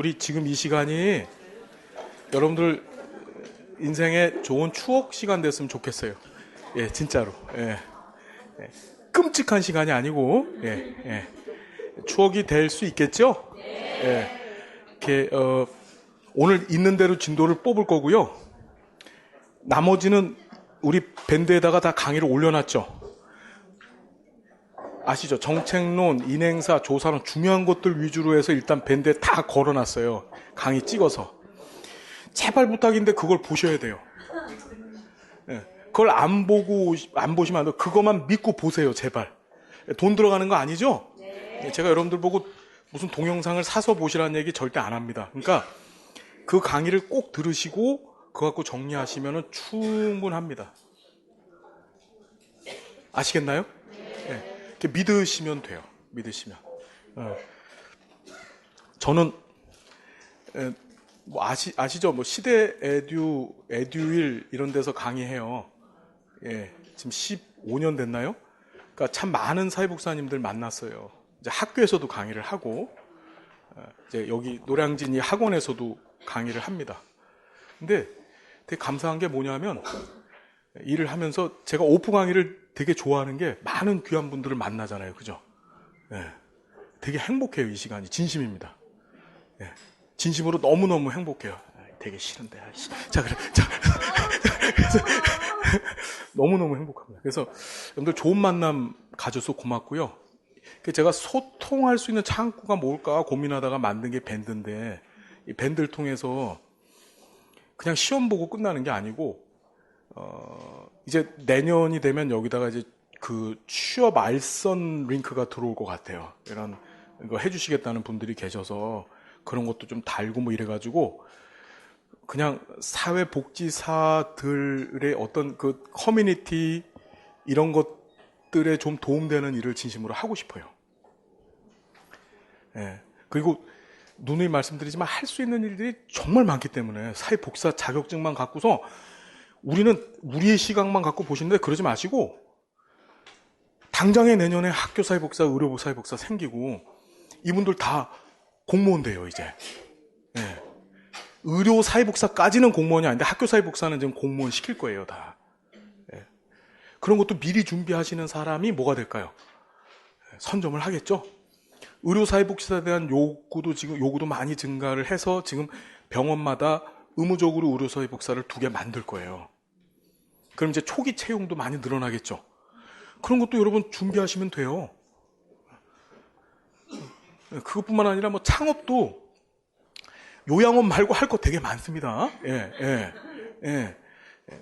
우리 지금 이 시간이 여러분들 인생의 좋은 추억 시간 됐으면 좋겠어요. 예, 진짜로. 예. 예. 끔찍한 시간이 아니고, 예, 예. 추억이 될 수 있겠죠? 예. 이렇게, 오늘 있는 대로 진도를 뽑을 거고요. 나머지는 우리 밴드에다가 다 강의를 올려놨죠. 아시죠? 정책론, 인행사, 조사론 중요한 것들 위주로 해서 일단 밴드에 다 걸어놨어요. 강의 찍어서. 제발 부탁인데 그걸 보셔야 돼요. 네. 그걸 안 보시면 안 돼요. 그것만 믿고 보세요, 제발. 돈 들어가는 거 아니죠? 네. 제가 여러분들 보고 무슨 동영상을 사서 보시라는 얘기 절대 안 합니다. 그러니까 그 강의를 꼭 들으시고 그거 갖고 정리하시면 충분합니다. 아시겠나요? 네. 이렇게 믿으시면 돼요. 믿으시면. 저는 뭐 아시죠? 뭐 시대 에듀윌 이런 데서 강의해요. 예, 지금 15년 됐나요? 그러니까 참 많은 사회복사님들 만났어요. 이제 학교에서도 강의를 하고, 이제 여기 노량진 이 학원에서도 강의를 합니다. 근데 되게 감사한 게 뭐냐면 일을 하면서 제가 오프 강의를 되게 좋아하는 게 많은 귀한 분들을 만나잖아요, 그죠? 예, 되게 행복해요, 이 시간이. 진심입니다. 예. 진심으로 너무너무 행복해요. 되게 싫은데. 자, 그래. 자. 너무너무 행복합니다. 그래서 여러분들 좋은 만남 가져서 고맙고요. 제가 소통할 수 있는 창구가 뭘까 고민하다가 만든 게 밴드인데, 이 밴드를 통해서 그냥 시험 보고 끝나는 게 아니고, 이제 내년이 되면 여기다가 이제 그 취업 알선 링크가 들어올 것 같아요. 이런 거 해주시겠다는 분들이 계셔서 그런 것도 좀 달고 뭐 이래가지고 그냥 사회복지사들의 어떤 그 커뮤니티 이런 것들에 좀 도움되는 일을 진심으로 하고 싶어요. 예. 그리고 누누이 말씀드리지만 할 수 있는 일들이 정말 많기 때문에 사회복사 자격증만 갖고서 우리는 우리의 시각만 갖고 보시는데 그러지 마시고 당장에 내년에 학교 사회복사, 의료 사회복사 생기고 이분들 다 공무원 돼요, 이제. 네. 의료 사회복사까지는 공무원이 아닌데 학교 사회복사는 지금 공무원 시킬 거예요, 다. 네. 그런 것도 미리 준비하시는 사람이 뭐가 될까요? 선점을 하겠죠? 의료 사회복사에 대한 요구도 많이 증가를 해서 지금 병원마다 의무적으로 의료 사회복사를 2개 만들 거예요. 그럼 이제 초기 채용도 많이 늘어나겠죠? 그런 것도 여러분 준비하시면 돼요. 그것뿐만 아니라 뭐 창업도 요양원 말고 할 거 되게 많습니다. 예.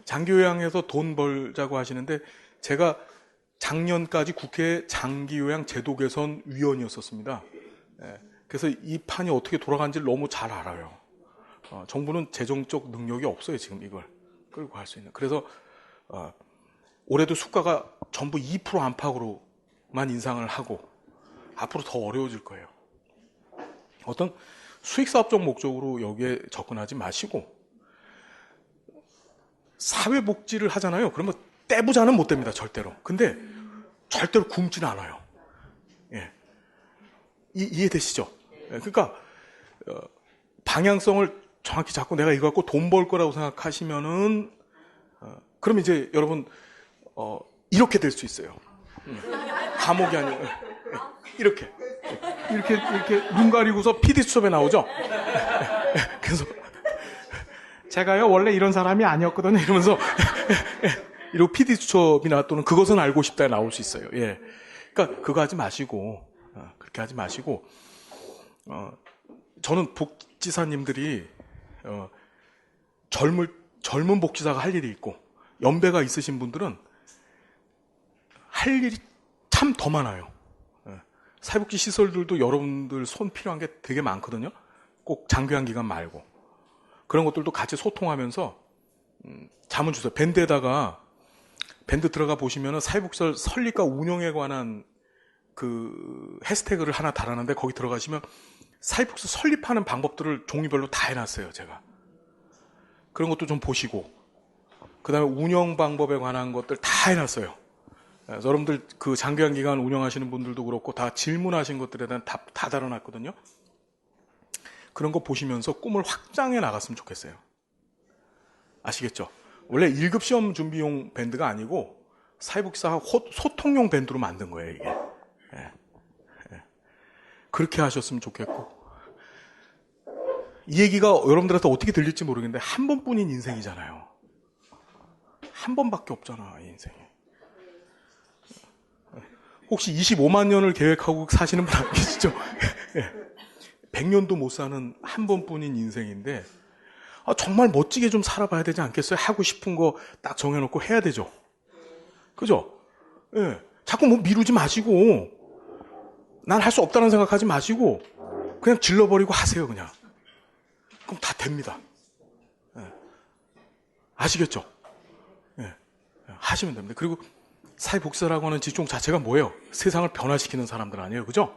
장기요양에서 돈 벌자고 하시는데 제가 작년까지 국회 장기요양 제도 개선 위원이었었습니다. 예. 그래서 이 판이 어떻게 돌아가는지를 너무 잘 알아요. 정부는 재정적 능력이 없어요, 지금 이걸 끌고 갈 수 있는. 그래서 올해도 수가가 전부 2% 안팎으로만 인상을 하고 앞으로 더 어려워질 거예요. 어떤 수익사업적 목적으로 여기에 접근하지 마시고 사회복지를 하잖아요. 그러면 떼부자는 못 됩니다. 절대로. 근데 절대로 굶지는 않아요. 예. 이해되시죠? 예. 그러니까 방향성을 정확히 잡고 내가 이거 갖고 돈 벌 거라고 생각하시면은 그럼 이제 여러분 이렇게 될 수 있어요. 감옥이 아니고 이렇게 눈 가리고서 PD 수첩에 나오죠. 그래서 제가요 원래 이런 사람이 아니었거든요 이러면서 이러고 PD 수첩이나 또는 그것은 알고 싶다에 나올 수 있어요. 예. 그러니까 그거 하지 마시고 그렇게 하지 마시고 저는 복지사님들이 젊은 복지사가 할 일이 있고 연배가 있으신 분들은 할 일이 참 더 많아요. 사회복지 시설들도 여러분들 손 필요한 게 되게 많거든요. 꼭 장기간 기간 말고. 그런 것들도 같이 소통하면서 자문 주세요. 밴드에다가 밴드 들어가 보시면은 사회복지시설 설립과 운영에 관한 그 해시태그를 하나 달았는데 거기 들어가시면 사회복지시설 설립하는 방법들을 종류별로 다 해놨어요, 제가. 그런 것도 좀 보시고 그 다음에 운영 방법에 관한 것들 다 해놨어요. 여러분들 그 장기간 기간 운영하시는 분들도 그렇고 다 질문하신 것들에 대한 답 다 달아놨거든요. 그런 거 보시면서 꿈을 확장해 나갔으면 좋겠어요. 아시겠죠? 원래 1급 시험 준비용 밴드가 아니고 사회복지사 소통용 밴드로 만든 거예요, 이게. 예. 예. 그렇게 하셨으면 좋겠고. 이 얘기가 여러분들한테 어떻게 들릴지 모르겠는데 한 번뿐인 인생이잖아요. 한 번밖에 없잖아, 이 인생에. 혹시 25만 년을 계획하고 사시는 분 안 계시죠? 100년도 못 사는 한 번뿐인 인생인데 정말 멋지게 좀 살아봐야 되지 않겠어요? 하고 싶은 거 딱 정해놓고 해야 되죠. 그죠? 예. 자꾸 뭐 미루지 마시고 난 할 수 없다는 생각하지 마시고 그냥 질러버리고 하세요, 그냥. 그럼 다 됩니다. 예. 아시겠죠? 예. 하시면 됩니다. 그리고 사회복지사라고 하는 직종 자체가 뭐예요? 세상을 변화시키는 사람들 아니에요, 그죠?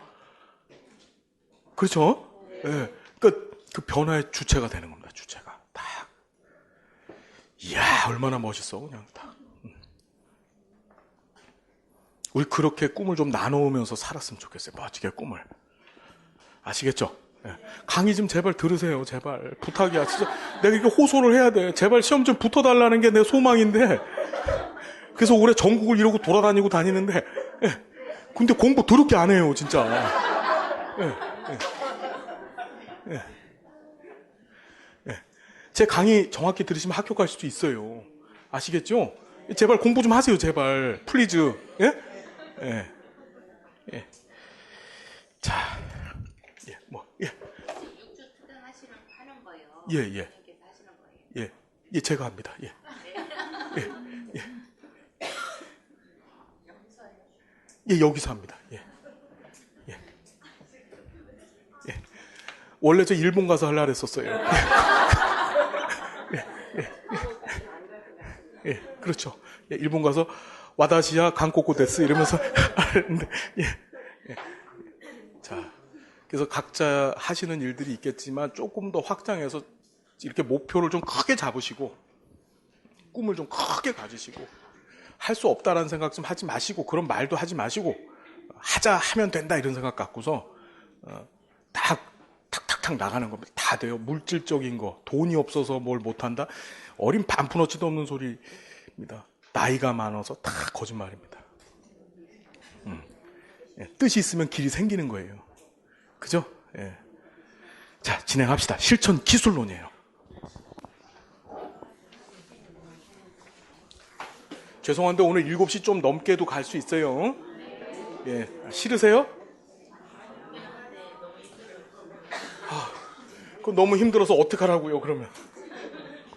그렇죠? 예. 그러니까 그 변화의 주체가 되는 겁니다, 주체가. 딱. 이야, 얼마나 멋있어, 그냥 딱. 우리 그렇게 꿈을 좀 나누면서 살았으면 좋겠어요, 멋지게 꿈을. 아시겠죠? 예. 강의 좀 제발 들으세요, 제발. 부탁이야, 진짜. 내가 이렇게 호소를 해야 돼. 제발 시험 좀 붙어달라는 게 내 소망인데. 그래서 올해 전국을 이러고 돌아다니고 다니는데, 예. 근데 공부 더럽게 안 해요, 진짜. 예. 예. 예. 제 강의 정확히 들으시면 학교 갈 수도 있어요. 아시겠죠? 제발 공부 좀 하세요, 제발. 플리즈. 예? 예. 예. 자. 예, 뭐, 예. 육주 하는 거예요. 예, 예. 하시는 거예요. 예. 예, 제가 합니다. 예. 예. 예. 예, 여기서 합니다. 예. 예. 예. 원래 저 일본 가서 하려고 했었어요. 예. 예. 예. 예. 그렇죠. 예, 일본 가서 와다시야 간코코 데스 이러면서 하는데 예. 예. 자. 그래서 각자 하시는 일들이 있겠지만 조금 더 확장해서 이렇게 목표를 좀 크게 잡으시고 꿈을 좀 크게 가지시고 할 수 없다라는 생각 좀 하지 마시고 그런 말도 하지 마시고 하자 하면 된다 이런 생각 갖고서 탁탁탁 나가는 겁니다. 다 돼요. 물질적인 거 돈이 없어서 뭘 못한다. 어린 반푼어치도 없는 소리입니다. 나이가 많아서 다 거짓말입니다. 예, 뜻이 있으면 길이 생기는 거예요. 그죠? 예. 자, 진행합시다. 실천 기술론이에요. 죄송한데 오늘 7시 좀 넘게도 갈 수 있어요. 예. 싫으세요? 그럼 너무 힘들어서 어떡하라고요, 그러면.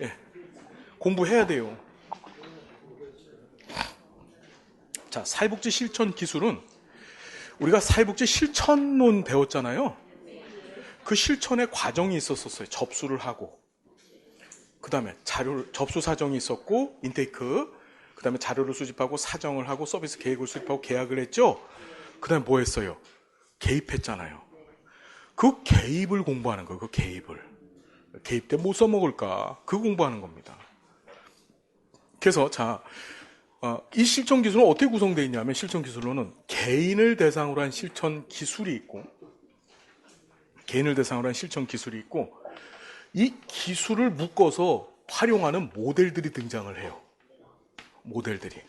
예. 공부해야 돼요. 자, 사회복지 실천 기술은 우리가 사회복지 실천론 배웠잖아요. 그 실천의 과정이 있었어요. 접수를 하고. 그 다음에 접수 사정이 있었고, 인테이크. 그 다음에 자료를 수집하고, 사정을 하고, 서비스 계획을 수립하고, 계약을 했죠. 그 다음에 뭐 했어요? 개입했잖아요. 그 개입을 공부하는 거예요. 그 개입을. 개입 때 뭐 써먹을까? 그 공부하는 겁니다. 그래서, 자, 이 실천 기술은 어떻게 구성되어 있냐면 실천 기술로는 개인을 대상으로 한 실천 기술이 있고 개인을 대상으로 한 실천 기술이 있고 이 기술을 묶어서 활용하는 모델들이 등장을 해요. 모델들이.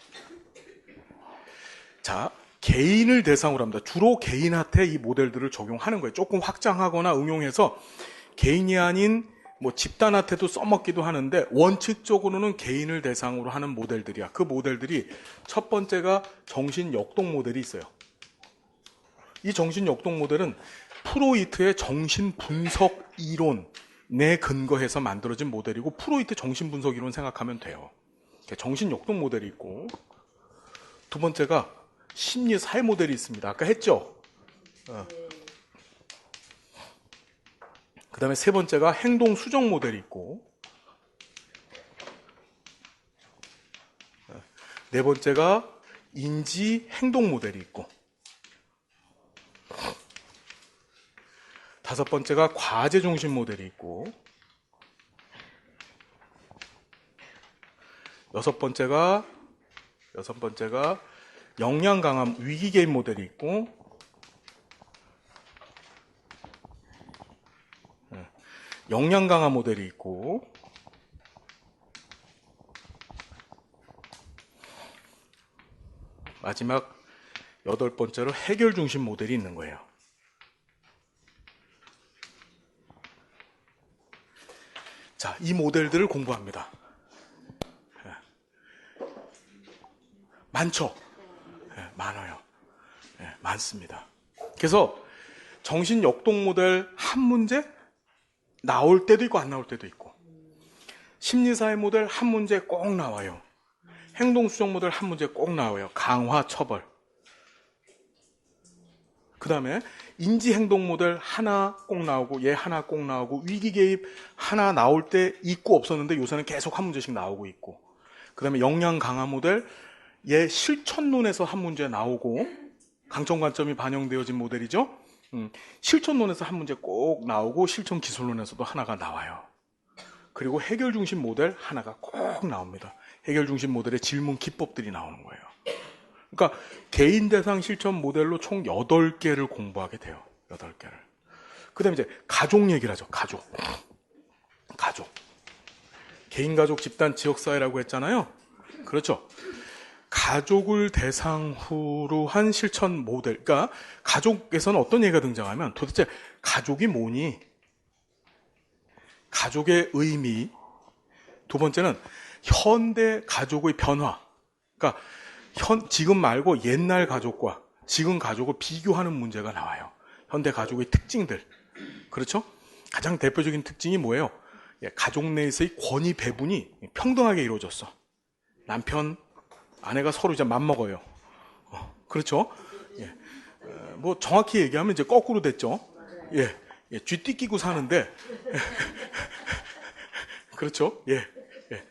자, 개인을 대상으로 합니다. 주로 개인한테 이 모델들을 적용하는 거예요. 조금 확장하거나 응용해서 개인이 아닌 뭐 집단한테도 써먹기도 하는데 원칙적으로는 개인을 대상으로 하는 모델들이야. 그 모델들이 첫 번째가 정신역동 모델이 있어요. 이 정신역동 모델은 프로이트의 정신분석 이론에 근거해서 만들어진 모델이고 프로이트 정신분석 이론 생각하면 돼요. 정신역동 모델이 있고 두 번째가 심리사회 모델이 있습니다. 아까 했죠? 그 다음에 세 번째가 행동 수정 모델이 있고 네 번째가 인지 행동 모델이 있고 다섯 번째가 과제 중심 모델이 있고 여섯 번째가 역량 강함 위기 개입 모델이 있고 역량 강화 모델이 있고, 마지막 8번째로 해결 중심 모델이 있는 거예요. 자, 이 모델들을 공부합니다. 많죠? 많아요. 많습니다. 그래서 정신 역동 모델 한 문제 나올 때도 있고 안 나올 때도 있고, 심리사회 모델 한 문제 꼭 나와요. 행동수정 모델 한 문제 꼭 나와요. 강화, 처벌. 그 다음에 인지행동 모델 하나 꼭 나오고, 얘 하나 꼭 나오고, 위기 개입 하나 나올 때 있고 없었는데 요새는 계속 한 문제씩 나오고 있고, 그 다음에 역량 강화 모델 얘 실천론에서 한 문제 나오고, 강점 관점이 반영되어진 모델이죠. 실천론에서 한 문제 꼭 나오고, 실천 기술론에서도 하나가 나와요. 그리고 해결 중심 모델 하나가 꼭 나옵니다. 해결 중심 모델의 질문 기법들이 나오는 거예요. 그러니까 개인 대상 실천 모델로 총 8개를 공부하게 돼요. 8개를. 그 다음에 이제 가족 얘기를 하죠. 가족. 개인, 가족, 집단, 지역사회라고 했잖아요. 그렇죠. 가족을 대상으로 한 실천 모델. 그러니까 가족에서는 어떤 얘기가 등장하면 도대체 가족이 뭐니? 가족의 의미. 두 번째는 현대 가족의 변화. 그러니까 지금 말고 옛날 가족과 지금 가족을 비교하는 문제가 나와요. 현대 가족의 특징들. 그렇죠? 가장 대표적인 특징이 뭐예요? 가족 내에서의 권위 배분이 평등하게 이루어졌어. 남편, 아내가 서로 이제 맘먹어요. 그렇죠? 뭐 정확히 얘기하면 이제 거꾸로 됐죠. 쥐띠 끼고 사는데 그렇죠?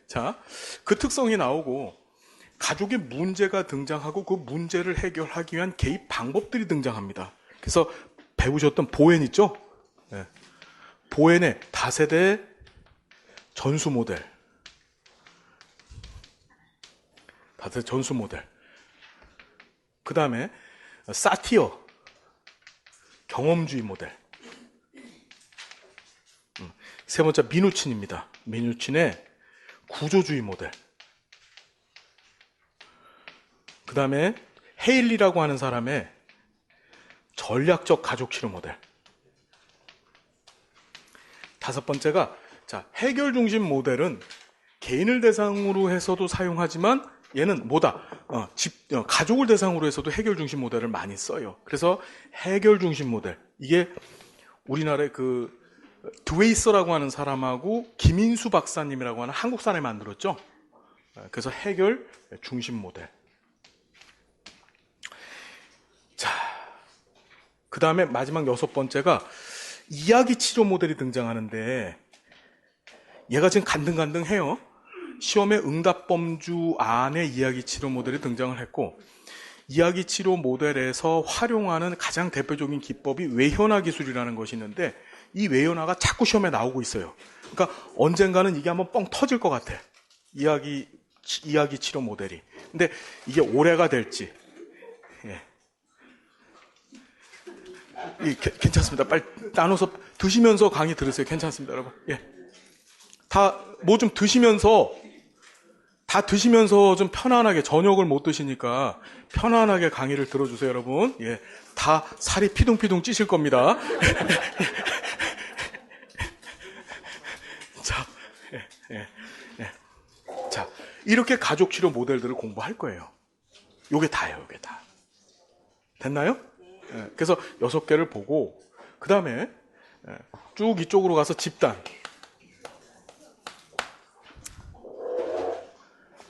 자, 그 특성이 나오고 가족의 문제가 등장하고 그 문제를 해결하기 위한 개입 방법들이 등장합니다. 그래서 배우셨던 보엔 있죠? 보엔의 다세대 전수 모델. 다세대 전수 모델. 그 다음에 사티어 경험주의 모델. 세 번째 미누친입니다. 미누친의 구조주의 모델. 그 다음에 헤일리라고 하는 사람의 전략적 가족 치료 모델. 다섯 번째가 해결 중심 모델은 개인을 대상으로 해서도 사용하지만 얘는 뭐다? 가족을 대상으로 해서도 해결 중심 모델을 많이 써요. 그래서 해결 중심 모델. 이게 우리나라의 그 드웨이서라고 하는 사람하고 김인수 박사님이라고 하는 한국 사람이 만들었죠. 그래서 해결 중심 모델. 자, 그 다음에 마지막 6번째가 이야기 치료 모델이 등장하는데 얘가 지금 간등간등해요. 시험의 응답 범주 안에 이야기 치료 모델이 등장을 했고, 이야기 치료 모델에서 활용하는 가장 대표적인 기법이 외현화 기술이라는 것이 있는데 이 외현화가 자꾸 시험에 나오고 있어요. 그러니까 언젠가는 이게 한번 뻥 터질 것 같아. 이야기 치료 모델이. 근데 이게 올해가 될지. 괜찮습니다. 빨리 나눠서 드시면서 강의 들으세요. 괜찮습니다, 여러분. 다 뭐 좀 드시면서 좀 편안하게, 저녁을 못 드시니까 편안하게 강의를 들어주세요, 여러분. 다 살이 피둥피둥 찌실 겁니다. 자, 이렇게 가족 치료 모델들을 공부할 거예요. 요게 다예요, 요게 다. 됐나요? 그래서 6개를 보고, 그 다음에 쭉 이쪽으로 가서 집단.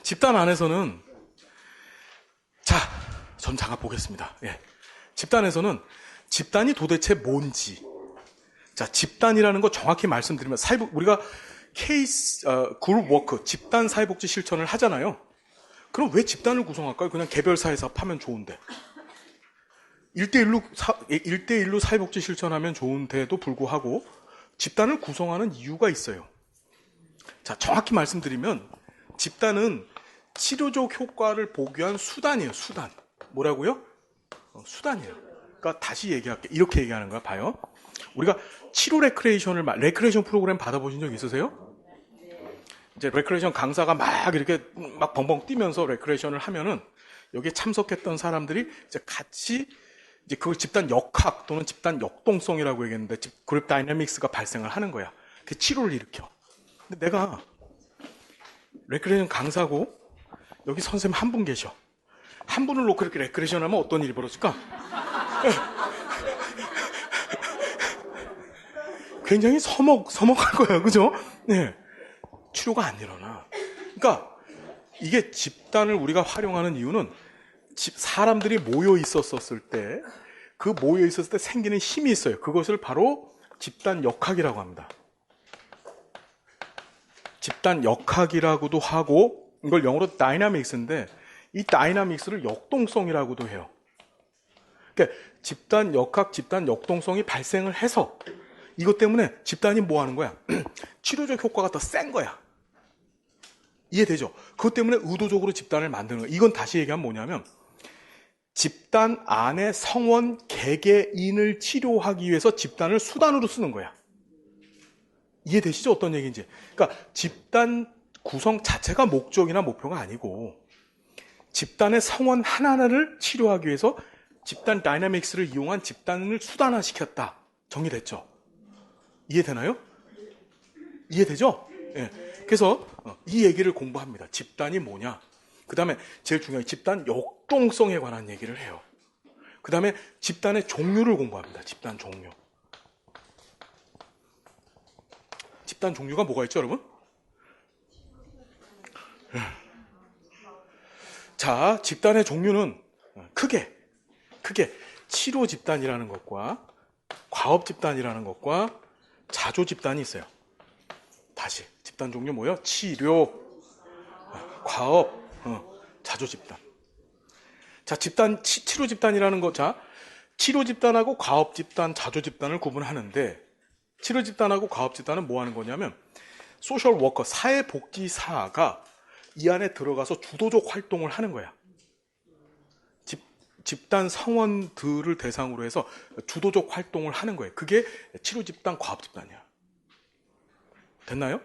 집단 안에서는, 전 잠깐 보겠습니다. 집단에서는 집단이 도대체 뭔지. 집단이라는 거 정확히 말씀드리면, 우리가 그룹 워크, 집단 사회복지 실천을 하잖아요. 그럼 왜 집단을 구성할까요? 그냥 개별 사회사업 하면 좋은데. 1대1로 사회복지 실천하면 좋은데도 불구하고 집단을 구성하는 이유가 있어요. 정확히 말씀드리면 집단은 치료적 효과를 보기 위한 수단이에요. 수단. 뭐라고요? 수단이에요. 그러니까 다시 얘기할게. 이렇게 얘기하는 거야. 봐요. 우리가 치료 레크레이션 프로그램 받아보신 적 있으세요? 이제 레크레이션 강사가 막 이렇게 막 벙벙 뛰면서 레크레이션을 하면은 여기에 참석했던 사람들이 이제 같이 이제 그걸 집단 역학 또는 집단 역동성이라고 얘기했는데 그룹 다이내믹스가 발생을 하는 거야. 그 치료를 일으켜. 근데 내가 레크레이션 강사고 여기 선생님 한 분 계셔. 한 분을 놓고 이렇게 레크레이션 하면 어떤 일이 벌어질까? 굉장히 서먹할 거예요. 그죠? 네. 치료가 안 일어나. 그러니까 이게 집단을 우리가 활용하는 이유는 사람들이 모여 있었을 때 그 모여 있었을 때 생기는 힘이 있어요. 그것을 바로 집단 역학이라고 합니다. 집단 역학이라고도 하고 이걸 영어로 다이나믹스인데 이 다이나믹스를 역동성이라고도 해요. 그러니까 집단 역학, 집단 역동성이 발생을 해서 이것 때문에 집단이 뭐 하는 거야? 치료적 효과가 더 센 거야. 이해되죠? 그것 때문에 의도적으로 집단을 만드는 거야. 이건 다시 얘기하면 뭐냐면 집단 안에 성원 개개인을 치료하기 위해서 집단을 수단으로 쓰는 거야. 이해되시죠? 어떤 얘기인지. 그러니까 집단 구성 자체가 목적이나 목표가 아니고 집단의 성원 하나하나를 치료하기 위해서 집단 다이나믹스를 이용한 집단을 수단화시켰다. 정리됐죠? 이해되나요? 이해되죠? 예. 그래서 이 얘기를 공부합니다. 집단이 뭐냐? 그 다음에 제일 중요한 집단 역동성에 관한 얘기를 해요. 그 다음에 집단의 종류를 공부합니다. 집단 종류. 집단 종류가 뭐가 있죠, 여러분? 자, 집단의 종류는 크게 치료 집단이라는 것과 과업 집단이라는 것과 자조 집단이 있어요. 다시 집단 종류 뭐요? 치료, 과업, 자조 집단. 자, 치료 집단이라는 거, 자, 치료 집단하고 과업 집단, 자조 집단을 구분하는데 치료 집단하고 과업 집단은 뭐 하는 거냐면 소셜 워커, 사회복지사가 이 안에 들어가서 주도적 활동을 하는 거야. 집단 성원들을 대상으로 해서 주도적 활동을 하는 거예요. 그게 치료 집단, 과업 집단이야. 됐나요?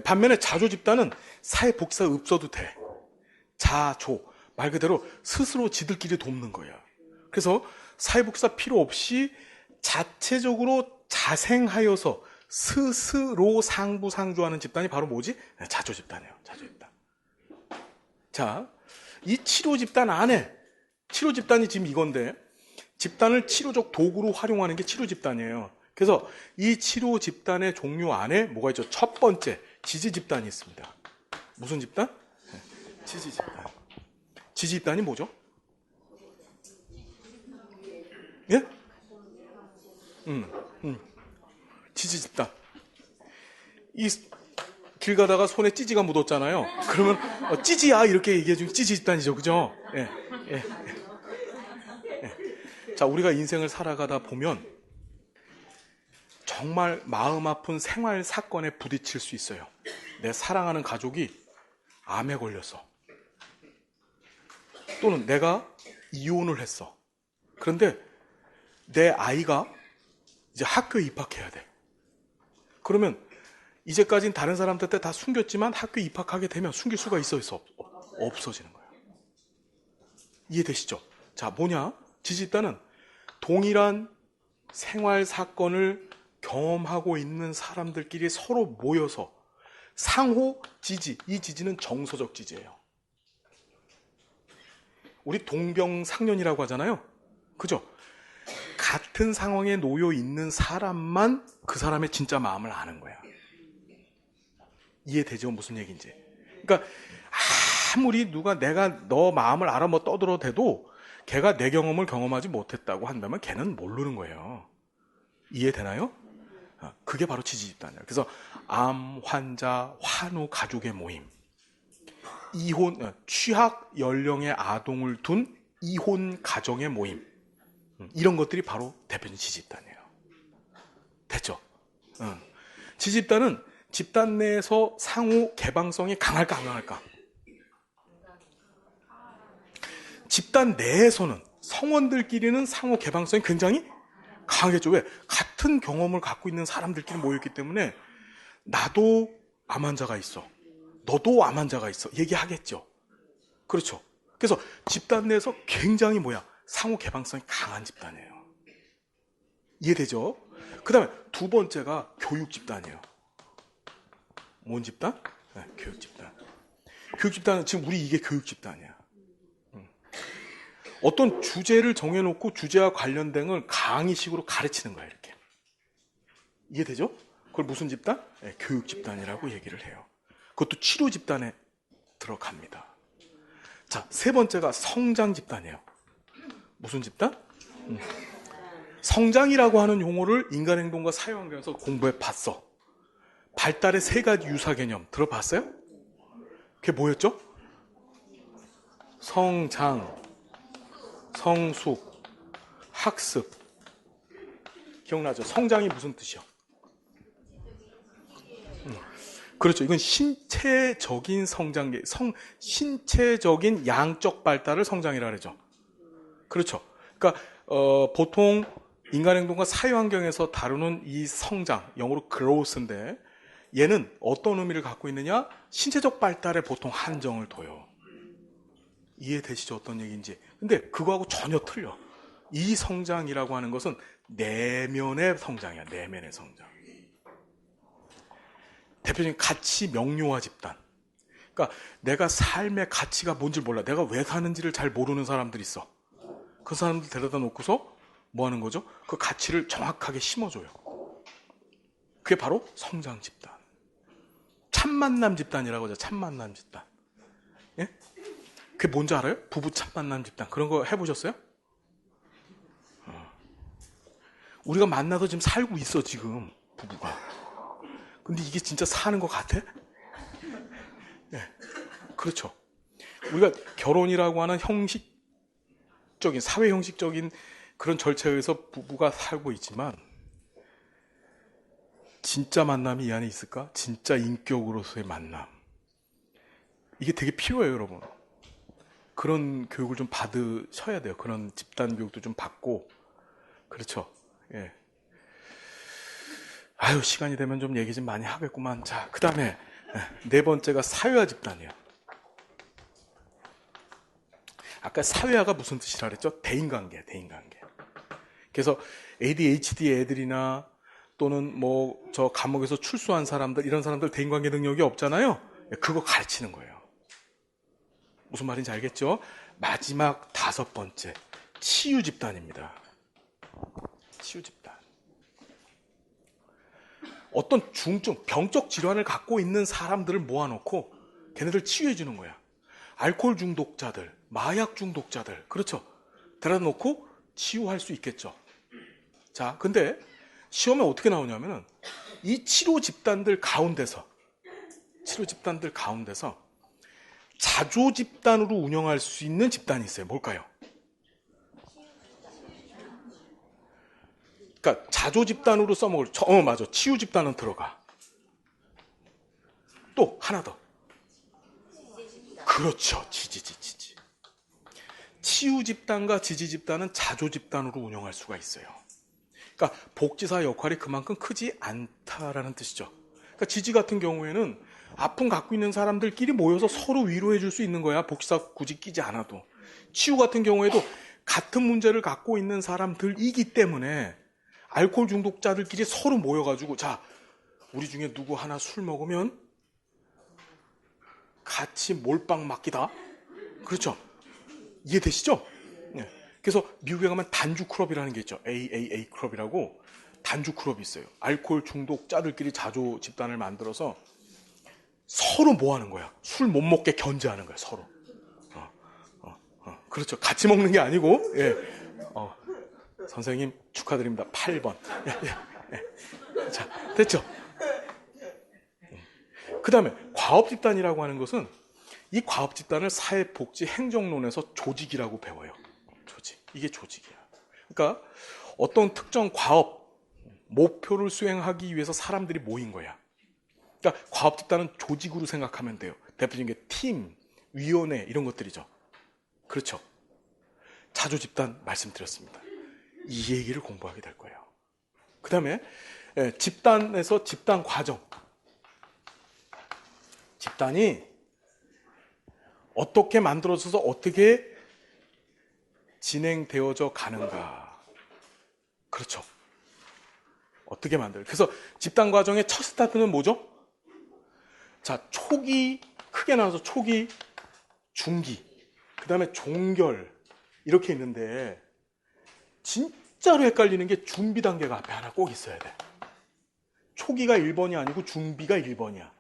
반면에 자조 집단은 사회복지사 없어도 돼. 자조, 말 그대로 스스로 지들끼리 돕는 거야. 그래서 사회복지사 필요 없이 자체적으로 자생하여서 스스로 상부상조하는 집단이 바로 뭐지? 자조 집단이에요. 자조 집단. 자, 이 치료 집단 안에 치료 집단이 지금 이건데 집단을 치료적 도구로 활용하는 게 치료 집단이에요. 그래서 이 치료 집단의 종류 안에 뭐가 있죠? 첫 번째, 지지 집단이 있습니다. 무슨 집단? 지지 집단. 지지 집단이 뭐죠? 예? 지지 집단. 이 길 가다가 손에 찌지가 묻었잖아요. 그러면 찌지야 이렇게 얘기해주면 찌지 집단이죠, 그죠? 예, 예, 예. 자, 우리가 인생을 살아가다 보면 정말 마음 아픈 생활 사건에 부딪힐 수 있어요. 내 사랑하는 가족이 암에 걸렸어. 또는 내가 이혼을 했어. 그런데 내 아이가 이제 학교에 입학해야 돼. 그러면 이제까지는 다른 사람들한테 다 숨겼지만 학교에 입학하게 되면 숨길 수가 있어 없어지는 거예요. 이해되시죠? 자, 뭐냐? 지지단은 동일한 생활 사건을 경험하고 있는 사람들끼리 서로 모여서 상호 지지, 이 지지는 정서적 지지예요. 우리 동병상련이라고 하잖아요. 그죠? 같은 상황에 놓여 있는 사람만 그 사람의 진짜 마음을 아는 거야. 이해되죠? 무슨 얘기인지. 그러니까 아무리 누가 내가 너 마음을 알아 뭐 떠들어대도 걔가 내 경험을 경험하지 못했다고 한다면 걔는 모르는 거예요. 이해되나요? 그게 바로 지지 집단이에요. 그래서 암 환자, 환우 가족의 모임, 이혼, 취학 연령의 아동을 둔 이혼 가정의 모임, 이런 것들이 바로 대표적인 지지 집단이에요. 됐죠? 지지 집단은 집단 내에서 상호 개방성이 강할까 안 강할까? 집단 내에서는 성원들끼리는 상호 개방성이 굉장히 강하겠죠. 왜? 같은 경험을 갖고 있는 사람들끼리 모였기 때문에 나도 암 환자가 있어. 너도 암 환자가 있어. 얘기하겠죠. 그렇죠. 그래서 집단 내에서 굉장히 상호 개방성이 강한 집단이에요. 이해되죠? 그 다음에 두 번째가 교육 집단이에요. 뭔 집단? 네, 교육 집단. 교육 집단은 지금 우리 이게 교육 집단이야. 어떤 주제를 정해놓고 주제와 관련된 걸 강의식으로 가르치는 거야, 이렇게. 이해되죠? 그걸 무슨 집단? 네, 교육 집단이라고 얘기를 해요. 그것도 치료 집단에 들어갑니다. 자, 세 번째가 성장 집단이에요. 무슨 집단? 성장이라고 하는 용어를 인간행동과 사회환경에서 공부해 봤어. 발달의 세 가지 유사 개념 들어봤어요? 그게 뭐였죠? 성장, 성숙, 학습. 기억나죠? 성장이 무슨 뜻이요? 그렇죠. 이건 신체적인 성장, 신체적인 양적 발달을 성장이라 그러죠. 그렇죠. 그러니까 보통 인간행동과 사회환경에서 다루는 이 성장, 영어로 growth인데 얘는 어떤 의미를 갖고 있느냐? 신체적 발달에 보통 한정을 둬요. 이해되시죠? 어떤 얘기인지. 근데 그거하고 전혀 틀려. 이 성장이라고 하는 것은 내면의 성장이야. 내면의 성장. 대표적인 가치 명료화 집단. 그러니까 내가 삶의 가치가 뭔지 몰라. 내가 왜 사는지를 잘 모르는 사람들이 있어. 그 사람들 데려다 놓고서 뭐 하는 거죠? 그 가치를 정확하게 심어줘요. 그게 바로 성장 집단. 참만남 집단이라고 하죠. 참만남 집단. 예? 그게 뭔지 알아요? 부부 참만남 집단. 그런 거 해보셨어요? 우리가 만나서 지금 살고 있어, 지금. 부부가. 근데 이게 진짜 사는 것 같아? 네. 그렇죠. 우리가 결혼이라고 하는 형식적인, 사회 형식적인 그런 절차에 의해서 부부가 살고 있지만, 진짜 만남이 이 안에 있을까? 진짜 인격으로서의 만남. 이게 되게 필요해요, 여러분. 그런 교육을 좀 받으셔야 돼요. 그런 집단 교육도 좀 받고. 그렇죠. 예. 아유, 시간이 되면 좀 얘기 좀 많이 하겠구만. 자, 그 다음에 네 번째가 사회화 집단이에요. 아까 사회화가 무슨 뜻이라 그랬죠? 대인관계, 대인관계. 그래서 ADHD 애들이나 또는 뭐 저 감옥에서 출소한 사람들, 이런 사람들 대인관계 능력이 없잖아요. 그거 가르치는 거예요. 무슨 말인지 알겠죠? 마지막 다섯 번째, 치유 집단입니다. 치유 집단. 어떤 중증, 병적 질환을 갖고 있는 사람들을 모아놓고 걔네들 치유해 주는 거야. 알코올 중독자들, 마약 중독자들, 그렇죠? 데려다 놓고 치유할 수 있겠죠. 자, 근데 시험에 어떻게 나오냐면은 이 치료 집단들 가운데서 자조 집단으로 운영할 수 있는 집단이 있어요. 뭘까요? 그러니까 자조 집단으로 써먹을, 맞아. 치유 집단은 들어가. 또 하나 더. 그렇죠. 지지. 치유 집단과 지지 집단은 자조 집단으로 운영할 수가 있어요. 그러니까 복지사 역할이 그만큼 크지 않다라는 뜻이죠. 그러니까 지지 같은 경우에는 아픔 갖고 있는 사람들끼리 모여서 서로 위로해 줄 수 있는 거야. 복지사 굳이 끼지 않아도. 치유 같은 경우에도 같은 문제를 갖고 있는 사람들이기 때문에 알코올 중독자들끼리 서로 모여가지고, 자, 우리 중에 누구 하나 술 먹으면 같이 몰빵 맡기다. 그렇죠? 이해되시죠? 네. 그래서 미국에 가면 단주 클럽이라는 게 있죠. AAA 클럽이라고 단주 클럽이 있어요. 알코올 중독자들끼리 자조 집단을 만들어서 서로 뭐 하는 거야? 술 못 먹게 견제하는 거야, 서로. 그렇죠. 같이 먹는 게 아니고, 예. 선생님 축하드립니다. 8번. 예. 자, 됐죠? 그 다음에 과업 집단이라고 하는 것은 이 과업 집단을 사회복지 행정론에서 조직이라고 배워요. 조직. 이게 조직이야. 그러니까 어떤 특정 과업, 목표를 수행하기 위해서 사람들이 모인 거야. 그러니까 과업 집단은 조직으로 생각하면 돼요. 대표적인 게 팀, 위원회 이런 것들이죠. 그렇죠. 자조 집단 말씀드렸습니다. 이 얘기를 공부하게 될 거예요. 그 다음에 집단에서 집단 과정. 집단이 어떻게 만들어져서 어떻게 진행되어져 가는가. 그렇죠. 어떻게 그래서 집단 과정의 첫 스타트는 뭐죠? 자, 초기, 크게 나눠서 초기, 중기, 그 다음에 종결, 이렇게 있는데, 진짜로 헷갈리는 게 준비 단계가 앞에 하나 꼭 있어야 돼. 초기가 1번이 아니고 중비가 1번이야.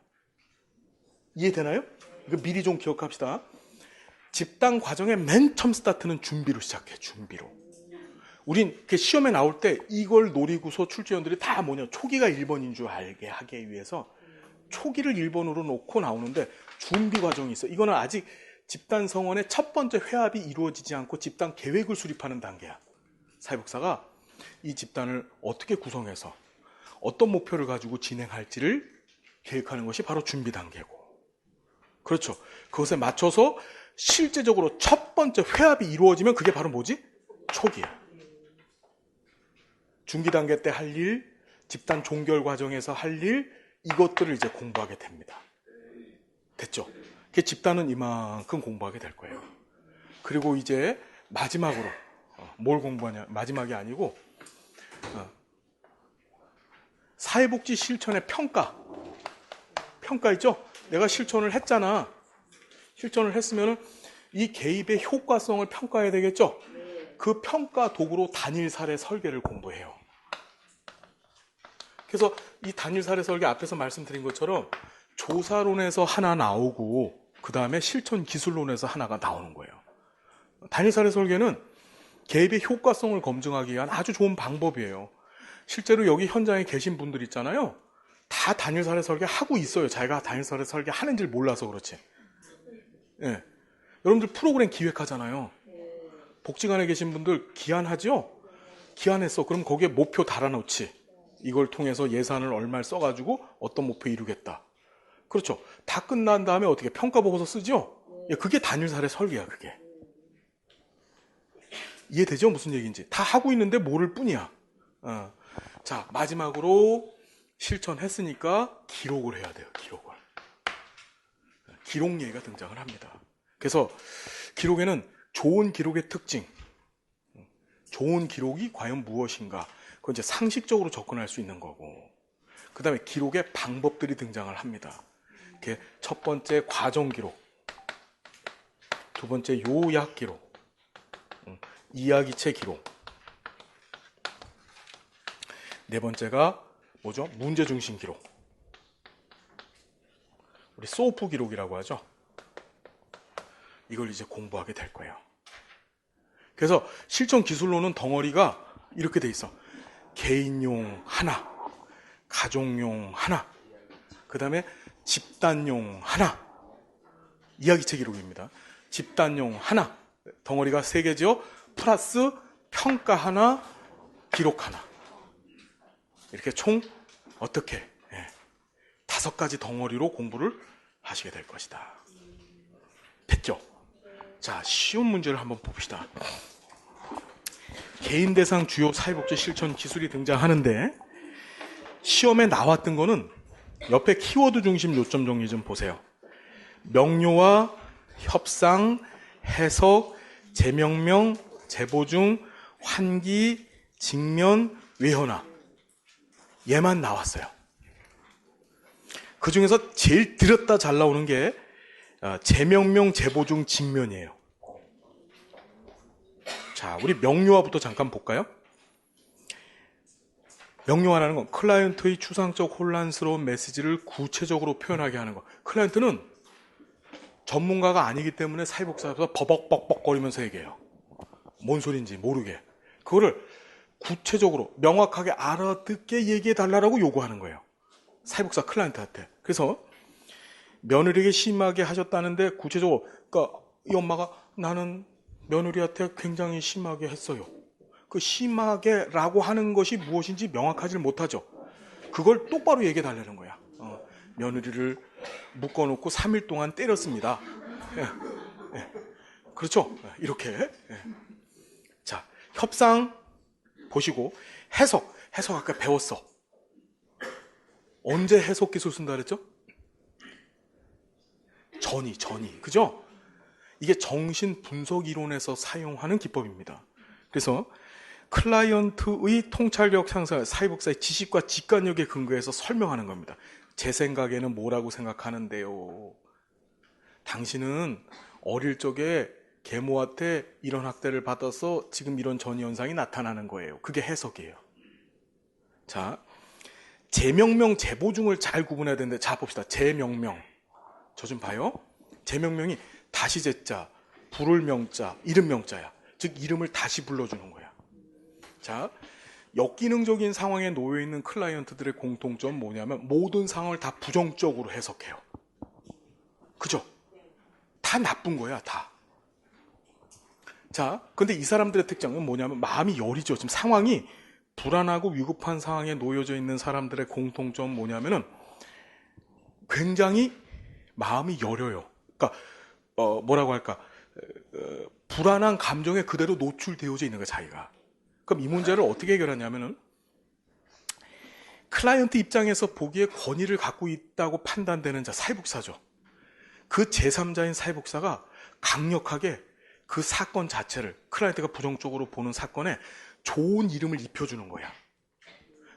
이해되나요? 이거 미리 좀 기억합시다. 집단 과정의 맨 처음 스타트는 준비로 시작해, 준비로. 우린 시험에 나올 때 이걸 노리고서 출제위원들이 다 뭐냐, 초기가 1번인 줄 알게 하기 위해서 초기를 1번으로 놓고 나오는데 준비 과정이 있어. 이거는 아직 집단 성원의 첫 번째 회합이 이루어지지 않고 집단 계획을 수립하는 단계야. 사회복사가 이 집단을 어떻게 구성해서 어떤 목표를 가지고 진행할지를 계획하는 것이 바로 준비 단계고. 그렇죠. 그것에 맞춰서 실제적으로 첫 번째 회합이 이루어지면 그게 바로 뭐지? 초기야. 중기 단계 때 할 일, 집단 종결 과정에서 할 일, 이것들을 이제 공부하게 됩니다. 됐죠? 그 집단은 이만큼 공부하게 될 거예요. 그리고 이제 마지막으로 뭘 공부하냐? 마지막이 아니고 사회복지 실천의 평가. 평가 있죠? 내가 실천을 했잖아. 실천을 했으면 이 개입의 효과성을 평가해야 되겠죠? 그 평가 도구로 단일 사례 설계를 공부해요. 그래서 이 단일 사례 설계 앞에서 말씀드린 것처럼 조사론에서 하나 나오고 그 다음에 실천 기술론에서 하나가 나오는 거예요. 단일 사례 설계는 개입의 효과성을 검증하기 위한 아주 좋은 방법이에요. 실제로 여기 현장에 계신 분들 있잖아요. 다 단일 사례 설계 하고 있어요. 자기가 단일 사례 설계 하는지를 몰라서 그렇지. 예. 여러분들 프로그램 기획하잖아요. 복지관에 계신 분들 기한하죠? 기한했어. 그럼 거기에 목표 달아놓지. 이걸 통해서 예산을 얼마를 써가지고 어떤 목표 이루겠다. 그렇죠. 다 끝난 다음에 어떻게 평가 보고서 쓰죠? 예, 그게 단일 사례 설계야, 그게. 이해되죠? 무슨 얘기인지. 다 하고 있는데 모를 뿐이야. 자, 마지막으로 실천했으니까 기록을 해야 돼요, 기록을. 기록 얘기가 등장을 합니다. 그래서 기록에는 좋은 기록의 특징, 좋은 기록이 과연 무엇인가, 그건 이제 상식적으로 접근할 수 있는 거고, 그 다음에 기록의 방법들이 등장을 합니다. 이렇게 첫 번째 과정 기록, 두 번째 요약 기록, 이야기체 기록, 네 번째가 뭐죠? 문제 중심 기록. 우리 소프 기록이라고 하죠. 이걸 이제 공부하게 될 거예요. 그래서 실천 기술로는 덩어리가 이렇게 돼 있어. 개인용 하나, 가족용 하나, 그 다음에 집단용 하나. 이야기체 기록입니다. 집단용 하나, 덩어리가 3개죠. 플러스 평가 하나, 기록 하나. 이렇게 총 어떻게 5가지 덩어리로 공부를 하시게 될 것이다. 됐죠? 자, 쉬운 문제를 한번 봅시다. 개인 대상 주요 사회복지 실천 기술이 등장하는데 시험에 나왔던 거는 옆에 키워드 중심 요점 정리 좀 보세요. 명료와 협상, 해석, 재명명, 재보증, 환기, 직면, 외현화. 얘만 나왔어요. 그 중에서 제일 들었다 잘 나오는 게 재명명, 재보증, 직면이에요. 자, 우리 명료화부터 잠깐 볼까요? 명료화라는 건 클라이언트의 추상적 혼란스러운 메시지를 구체적으로 표현하게 하는 거. 클라이언트는 전문가가 아니기 때문에 사회복지사에서 버벅벅벅거리면서 얘기해요. 뭔 소린지 모르게. 그거를 구체적으로 명확하게 알아듣게 얘기해달라고 요구하는 거예요. 사회복지사 클라이언트한테. 그래서 며느리에게 심하게 하셨다는데 구체적으로, 그러니까 이 엄마가 나는 며느리한테 굉장히 심하게 했어요. 그 심하게라고 하는 것이 무엇인지 명확하지 못하죠. 그걸 똑바로 얘기해 달라는 거야. 며느리를 묶어놓고 3일 동안 때렸습니다. 예. 예. 그렇죠? 이렇게. 예. 협상 보시고 해석 아까 배웠어. 언제 해석 기술 쓴다 그랬죠? 전이 그죠? 이게 정신 분석 이론에서 사용하는 기법입니다. 그래서 클라이언트의 통찰력 향상, 사회복사의 지식과 직관력에 근거해서 설명하는 겁니다. 제 생각에는 뭐라고 생각하는데요. 당신은 어릴 적에 계모한테 이런 학대를 받아서 지금 이런 전이 현상이 나타나는 거예요. 그게 해석이에요. 자, 제명명, 제보중을 잘 구분해야 되는데, 자 봅시다. 제명명. 저 좀 봐요. 제명명이 다시 제자, 부를 명자, 이름 명자야. 즉 이름을 다시 불러주는 거야. 자, 역기능적인 상황에 놓여있는 클라이언트들의 공통점 뭐냐면 모든 상황을 다 부정적으로 해석해요. 그죠? 다 나쁜 거야, 다. 자, 근데 이 사람들의 특징은 뭐냐면 마음이 여리죠. 지금 상황이 불안하고 위급한 상황에 놓여져 있는 사람들의 공통점은 뭐냐면은 굉장히 마음이 여려요. 그러니까 뭐라고 할까? 불안한 감정에 그대로 노출되어져 있는 거야, 자기가. 그럼 이 문제를 어떻게 해결하냐면은 클라이언트 입장에서 보기에 권위를 갖고 있다고 판단되는 자, 사회복사죠. 그 제3자인 사회복사가 강력하게 그 사건 자체를, 클라이언트가 부정적으로 보는 사건에 좋은 이름을 입혀주는 거야.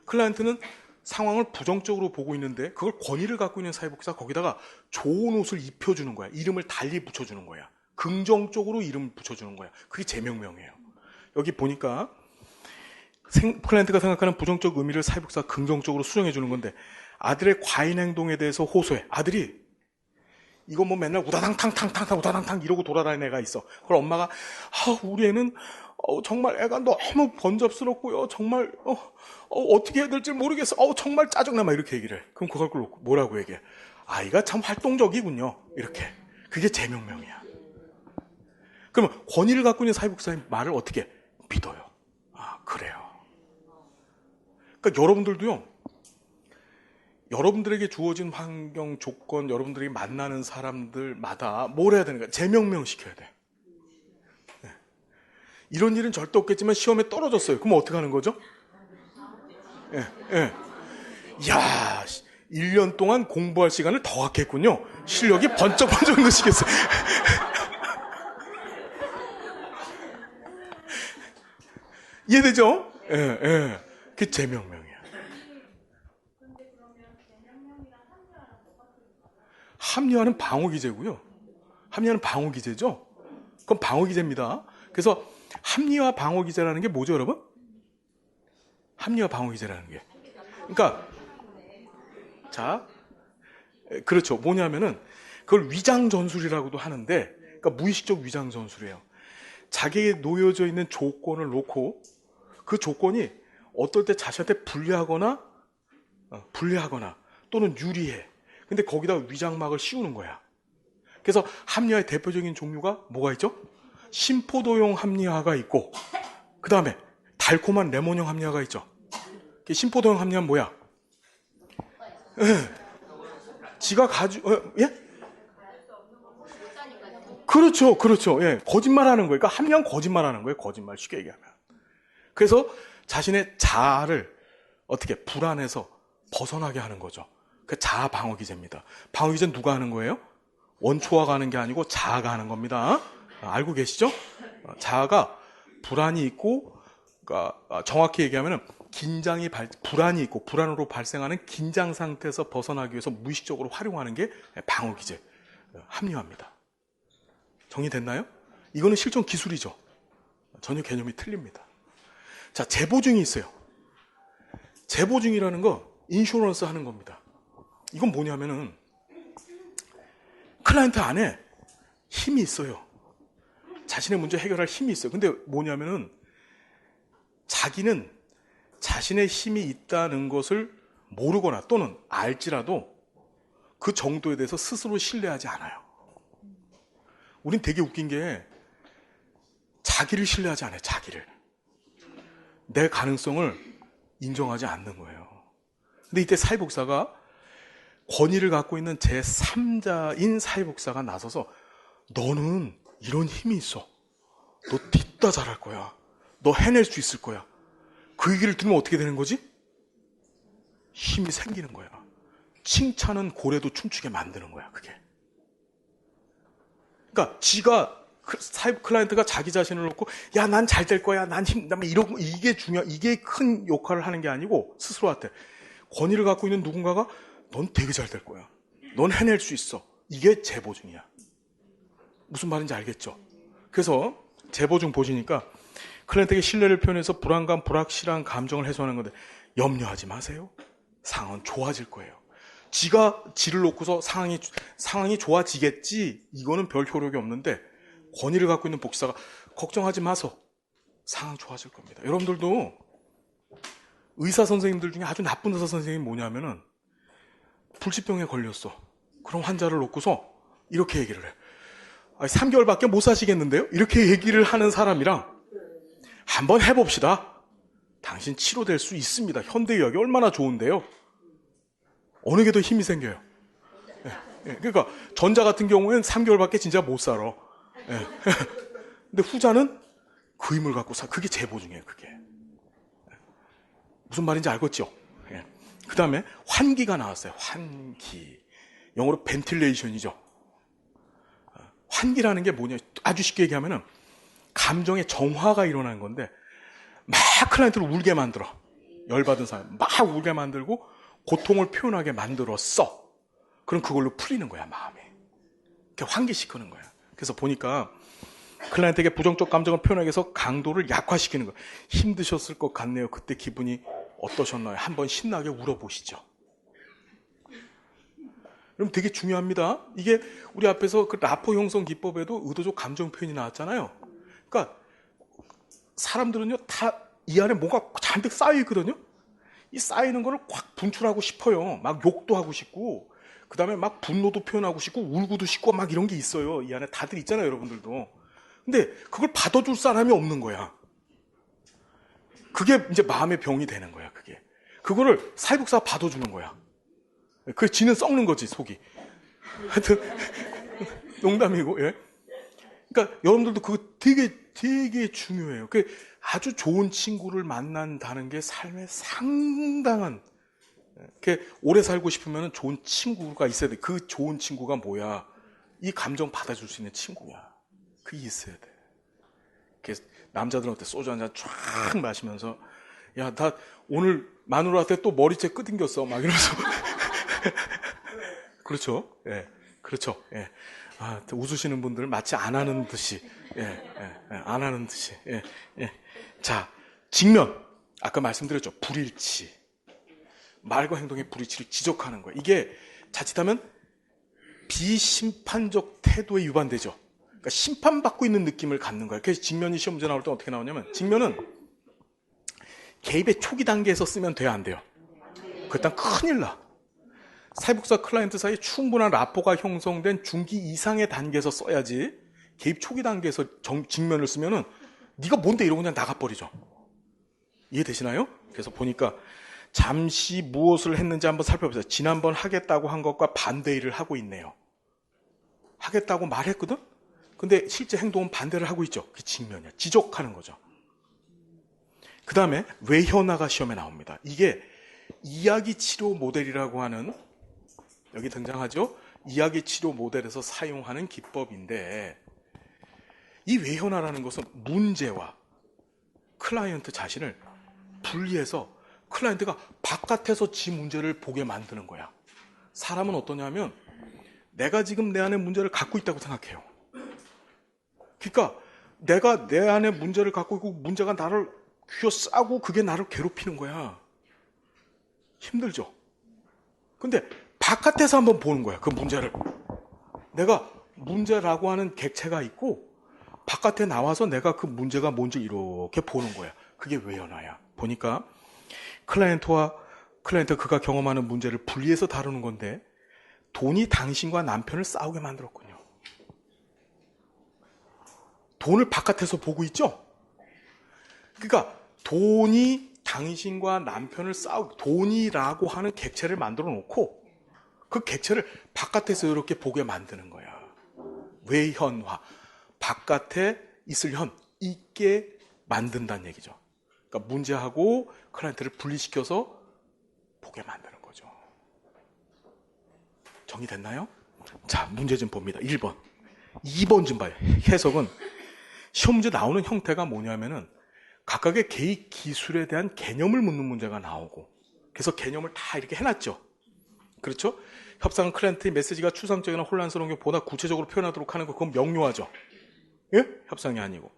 클라이언트는 상황을 부정적으로 보고 있는데 그걸 권위를 갖고 있는 사회복사가 거기다가 좋은 옷을 입혀주는 거야. 이름을 달리 붙여주는 거야. 긍정적으로 이름을 붙여주는 거야. 그게 제명명이에요. 여기 보니까 클라이언트가 생각하는 부정적 의미를 사회복사가 긍정적으로 수정해 주는 건데, 아들의 과잉 행동에 대해서 호소해. 아들이 이거 뭐 맨날 우다당탕탕탕 우다당탕 이러고 돌아다니는 애가 있어. 그걸 엄마가 우리 애는 정말 애가 너무 번잡스럽고요. 정말 어떻게 해야 될지 모르겠어. 정말 짜증나. 막 이렇게 얘기를 해. 그럼 그걸 뭐라고 얘기해? 아이가 참 활동적이군요. 이렇게. 그게 제명명이야. 그러면 권위를 갖고 있는 사회복사의 말을 어떻게 믿어요? 그래요. 그러니까 여러분들도요, 여러분들에게 주어진 환경, 조건, 여러분들이 만나는 사람들마다 뭘 해야 되는가? 제명명 시켜야 돼. 네. 이런 일은 절대 없겠지만 시험에 떨어졌어요. 그럼 어떻게 하는 거죠? 야, 1년 동안 공부할 시간을 더 갖겠군요. 실력이 번쩍번쩍 느시겠어요. 이해되죠? 그게 제명명이야. 합리화는 방어기제고요. 합리화는 방어기제죠. 그건 방어기제입니다. 그래서 합리화 방어기제라는 게 뭐죠, 여러분? 합리화 방어기제라는 게. 그러니까 자, 그렇죠. 뭐냐면은 그걸 위장전술이라고도 하는데, 그러니까 무의식적 위장전술이에요. 자기에게 놓여져 있는 조건을 놓고 그 조건이 어떨 때 자신한테 불리하거나 또는 유리해. 근데 거기다 위장막을 씌우는 거야. 그래서 합리화의 대표적인 종류가 뭐가 있죠? 심포도형 합리화가 있고, 그 다음에 달콤한 레몬형 합리화가 있죠. 심포도형 합리화는 뭐야? 지가 예? 그렇죠. 예. 거짓말하는 거예요. 그러니까 합리화는 거짓말하는 거예요. 거짓말, 쉽게 얘기하면. 그래서 자신의 자아를 어떻게 불안해서 벗어나게 하는 거죠. 그 자아 방어 기제입니다. 방어 기제는 누가 하는 거예요? 원초화가 하는 게 아니고 자아가 하는 겁니다. 알고 계시죠? 자아가 불안이 있고, 그러니까 정확히 얘기하면은 불안이 있고 불안으로 발생하는 긴장 상태에서 벗어나기 위해서 무의식적으로 활용하는 게 방어 기제, 합리화입니다. 정리됐나요? 이거는 실전 기술이죠. 전혀 개념이 틀립니다. 자, 제보중이 있어요. 제보중이라는 거 인슈런스 하는 겁니다. 이건 뭐냐면은 클라이언트 안에 힘이 있어요. 자신의 문제 해결할 힘이 있어요. 근데 뭐냐면은 자기는 자신의 힘이 있다는 것을 모르거나 또는 알지라도 그 정도에 대해서 스스로 신뢰하지 않아요. 우린 되게 웃긴 게 자기를 신뢰하지 않아요. 자기를. 내 가능성을 인정하지 않는 거예요. 근데 이때 사회복사가 권위를 갖고 있는 제3자인 사회복사가 나서서 너는 이런 힘이 있어. 너 뒷다 잘할 거야. 너 해낼 수 있을 거야. 그 얘기를 들으면 어떻게 되는 거지? 힘이 생기는 거야. 칭찬은 고래도 춤추게 만드는 거야, 그게. 그러니까 클라이언트가 자기 자신을 놓고 야, 난 잘 될 거야. 난 이런 이게 큰 역할을 하는 게 아니고 스스로한테 권위를 갖고 있는 누군가가 넌 되게 잘 될 거야. 넌 해낼 수 있어. 이게 재보증이야. 무슨 말인지 알겠죠? 그래서 재보증 보시니까 클라이언트에게 신뢰를 표현해서 불안감, 불확실한 감정을 해소하는 건데 염려하지 마세요. 상황은 좋아질 거예요. 지가 지를 놓고서 상황이 좋아지겠지. 이거는 별 효력이 없는데 권위를 갖고 있는 복지사가 걱정하지 마소. 상황 좋아질 겁니다. 여러분들도 의사 선생님들 중에 아주 나쁜 의사 선생님이 뭐냐면은 불치병에 걸렸어. 그럼 환자를 놓고서 이렇게 얘기를 해. 3개월밖에 못 사시겠는데요? 이렇게 얘기를 하는 사람이랑 한번 해봅시다. 당신 치료될 수 있습니다. 현대의학이 얼마나 좋은데요? 어느 게 더 힘이 생겨요? 그러니까 전자 같은 경우에는 3개월밖에 진짜 못 살아. 근데 후자는 그 힘을 갖고 그게 재보증이에요. 그게. 무슨 말인지 알겠죠? 그 다음에 환기가 나왔어요. 환기. 영어로 벤틸레이션이죠. 환기라는 게 뭐냐? 아주 쉽게 얘기하면은 감정의 정화가 일어나는 건데 막 클라이언트를 울게 만들어. 열받은 사람 막 울게 만들고 고통을 표현하게 만들었어. 그럼 그걸로 풀리는 거야, 마음이. 이렇게 환기시키는 거야. 그래서 보니까 클라이언트에게 부정적 감정을 표현하기 위해서 강도를 약화시키는 거야. 힘드셨을 것 같네요. 그때 기분이 어떠셨나요? 한번 신나게 울어보시죠. 그럼 되게 중요합니다. 이게 우리 앞에서 그 라포 형성 기법에도 의도적 감정 표현이 나왔잖아요. 그러니까 사람들은요, 다 이 안에 뭐가 잔뜩 쌓여 있거든요. 이 쌓이는 거를 확 분출하고 싶어요. 막 욕도 하고 싶고, 그 다음에 막 분노도 표현하고 싶고, 울고도 싶고, 막 이런 게 있어요. 이 안에 다들 있잖아요, 여러분들도. 근데 그걸 받아줄 사람이 없는 거야. 그게 이제 마음의 병이 되는 거야, 그게. 그거를 사회복사가 받아주는 거야. 그 지는 썩는 거지, 속이. 하여튼, 농담이고, 예. 그러니까 여러분들도 그거 되게 중요해요. 그 아주 좋은 친구를 만난다는 게 삶의 상당한, 이렇게 오래 살고 싶으면 좋은 친구가 있어야 돼. 그 좋은 친구가 뭐야? 이 감정 받아줄 수 있는 친구야. 그게 있어야 돼. 이렇게 남자들은 어때? 소주 한 잔 쫙 마시면서, 야, 나 오늘 마누라한테 또 머리채 끄댕겼어. 막 이러면서. 그렇죠? 예. 그렇죠. 예. 아, 웃으시는 분들 마치 안 하는 듯이. 안 하는 듯이. 예. 자, 직면. 아까 말씀드렸죠. 불일치. 말과 행동의 불일치를 지적하는 거예요. 이게 자칫하면 비심판적 태도에 위반되죠. 그러니까 심판받고 있는 느낌을 갖는 거예요. 그래서 직면이 시험 문제 나올 때 어떻게 나오냐면, 직면은 개입의 초기 단계에서 쓰면 돼야 안 돼요. 그렇다면 큰일 나. 사회복사 클라이언트 사이에 충분한 라포가 형성된 중기 이상의 단계에서 써야지, 개입 초기 단계에서 직면을 쓰면은 네가 뭔데 이러고 그냥 나가버리죠. 이해되시나요? 그래서 보니까 잠시 무엇을 했는지 한번 살펴보세요. 지난번 하겠다고 한 것과 반대일을 하고 있네요. 하겠다고 말했거든? 근데 실제 행동은 반대를 하고 있죠. 그게 직면이야. 지적하는 거죠. 그 다음에 외현화가 시험에 나옵니다. 이게 이야기 치료 모델이라고 하는, 여기 등장하죠? 이야기 치료 모델에서 사용하는 기법인데, 이 외현화라는 것은 문제와 클라이언트 자신을 분리해서 클라이언트가 바깥에서 지 문제를 보게 만드는 거야. 사람은 어떠냐면 내가 지금 내 안에 문제를 갖고 있다고 생각해요. 그러니까 내가 내 안에 문제를 갖고 있고 문제가 나를 휘어싸고 그게 나를 괴롭히는 거야. 힘들죠? 근데 바깥에서 한번 보는 거야, 그 문제를. 내가 문제라고 하는 객체가 있고 바깥에 나와서 내가 그 문제가 뭔지 이렇게 보는 거야. 그게 외연화야. 보니까 클라이언트 그가 경험하는 문제를 분리해서 다루는 건데, 돈이 당신과 남편을 싸우게 만들었군요. 돈을 바깥에서 보고 있죠? 그러니까 돈이 당신과 남편을 돈이라고 하는 객체를 만들어 놓고 그 객체를 바깥에서 이렇게 보게 만드는 거야. 외현화. 바깥에 있을 현, 있게 만든다는 얘기죠. 그러니까 문제하고 클라이언트를 분리시켜서 보게 만드는 거죠. 정리됐나요? 자, 문제 좀 봅니다. 1번. 2번 좀 봐요. 해석은 시험 문제 나오는 형태가 뭐냐면은 각각의 개인 기술에 대한 개념을 묻는 문제가 나오고, 그래서 개념을 다 이렇게 해놨죠. 그렇죠? 협상은 클라이언트의 메시지가 추상적이나 혼란스러운 게 보다 구체적으로 표현하도록 하는 거, 그건 명료하죠. 예? 협상이 아니고.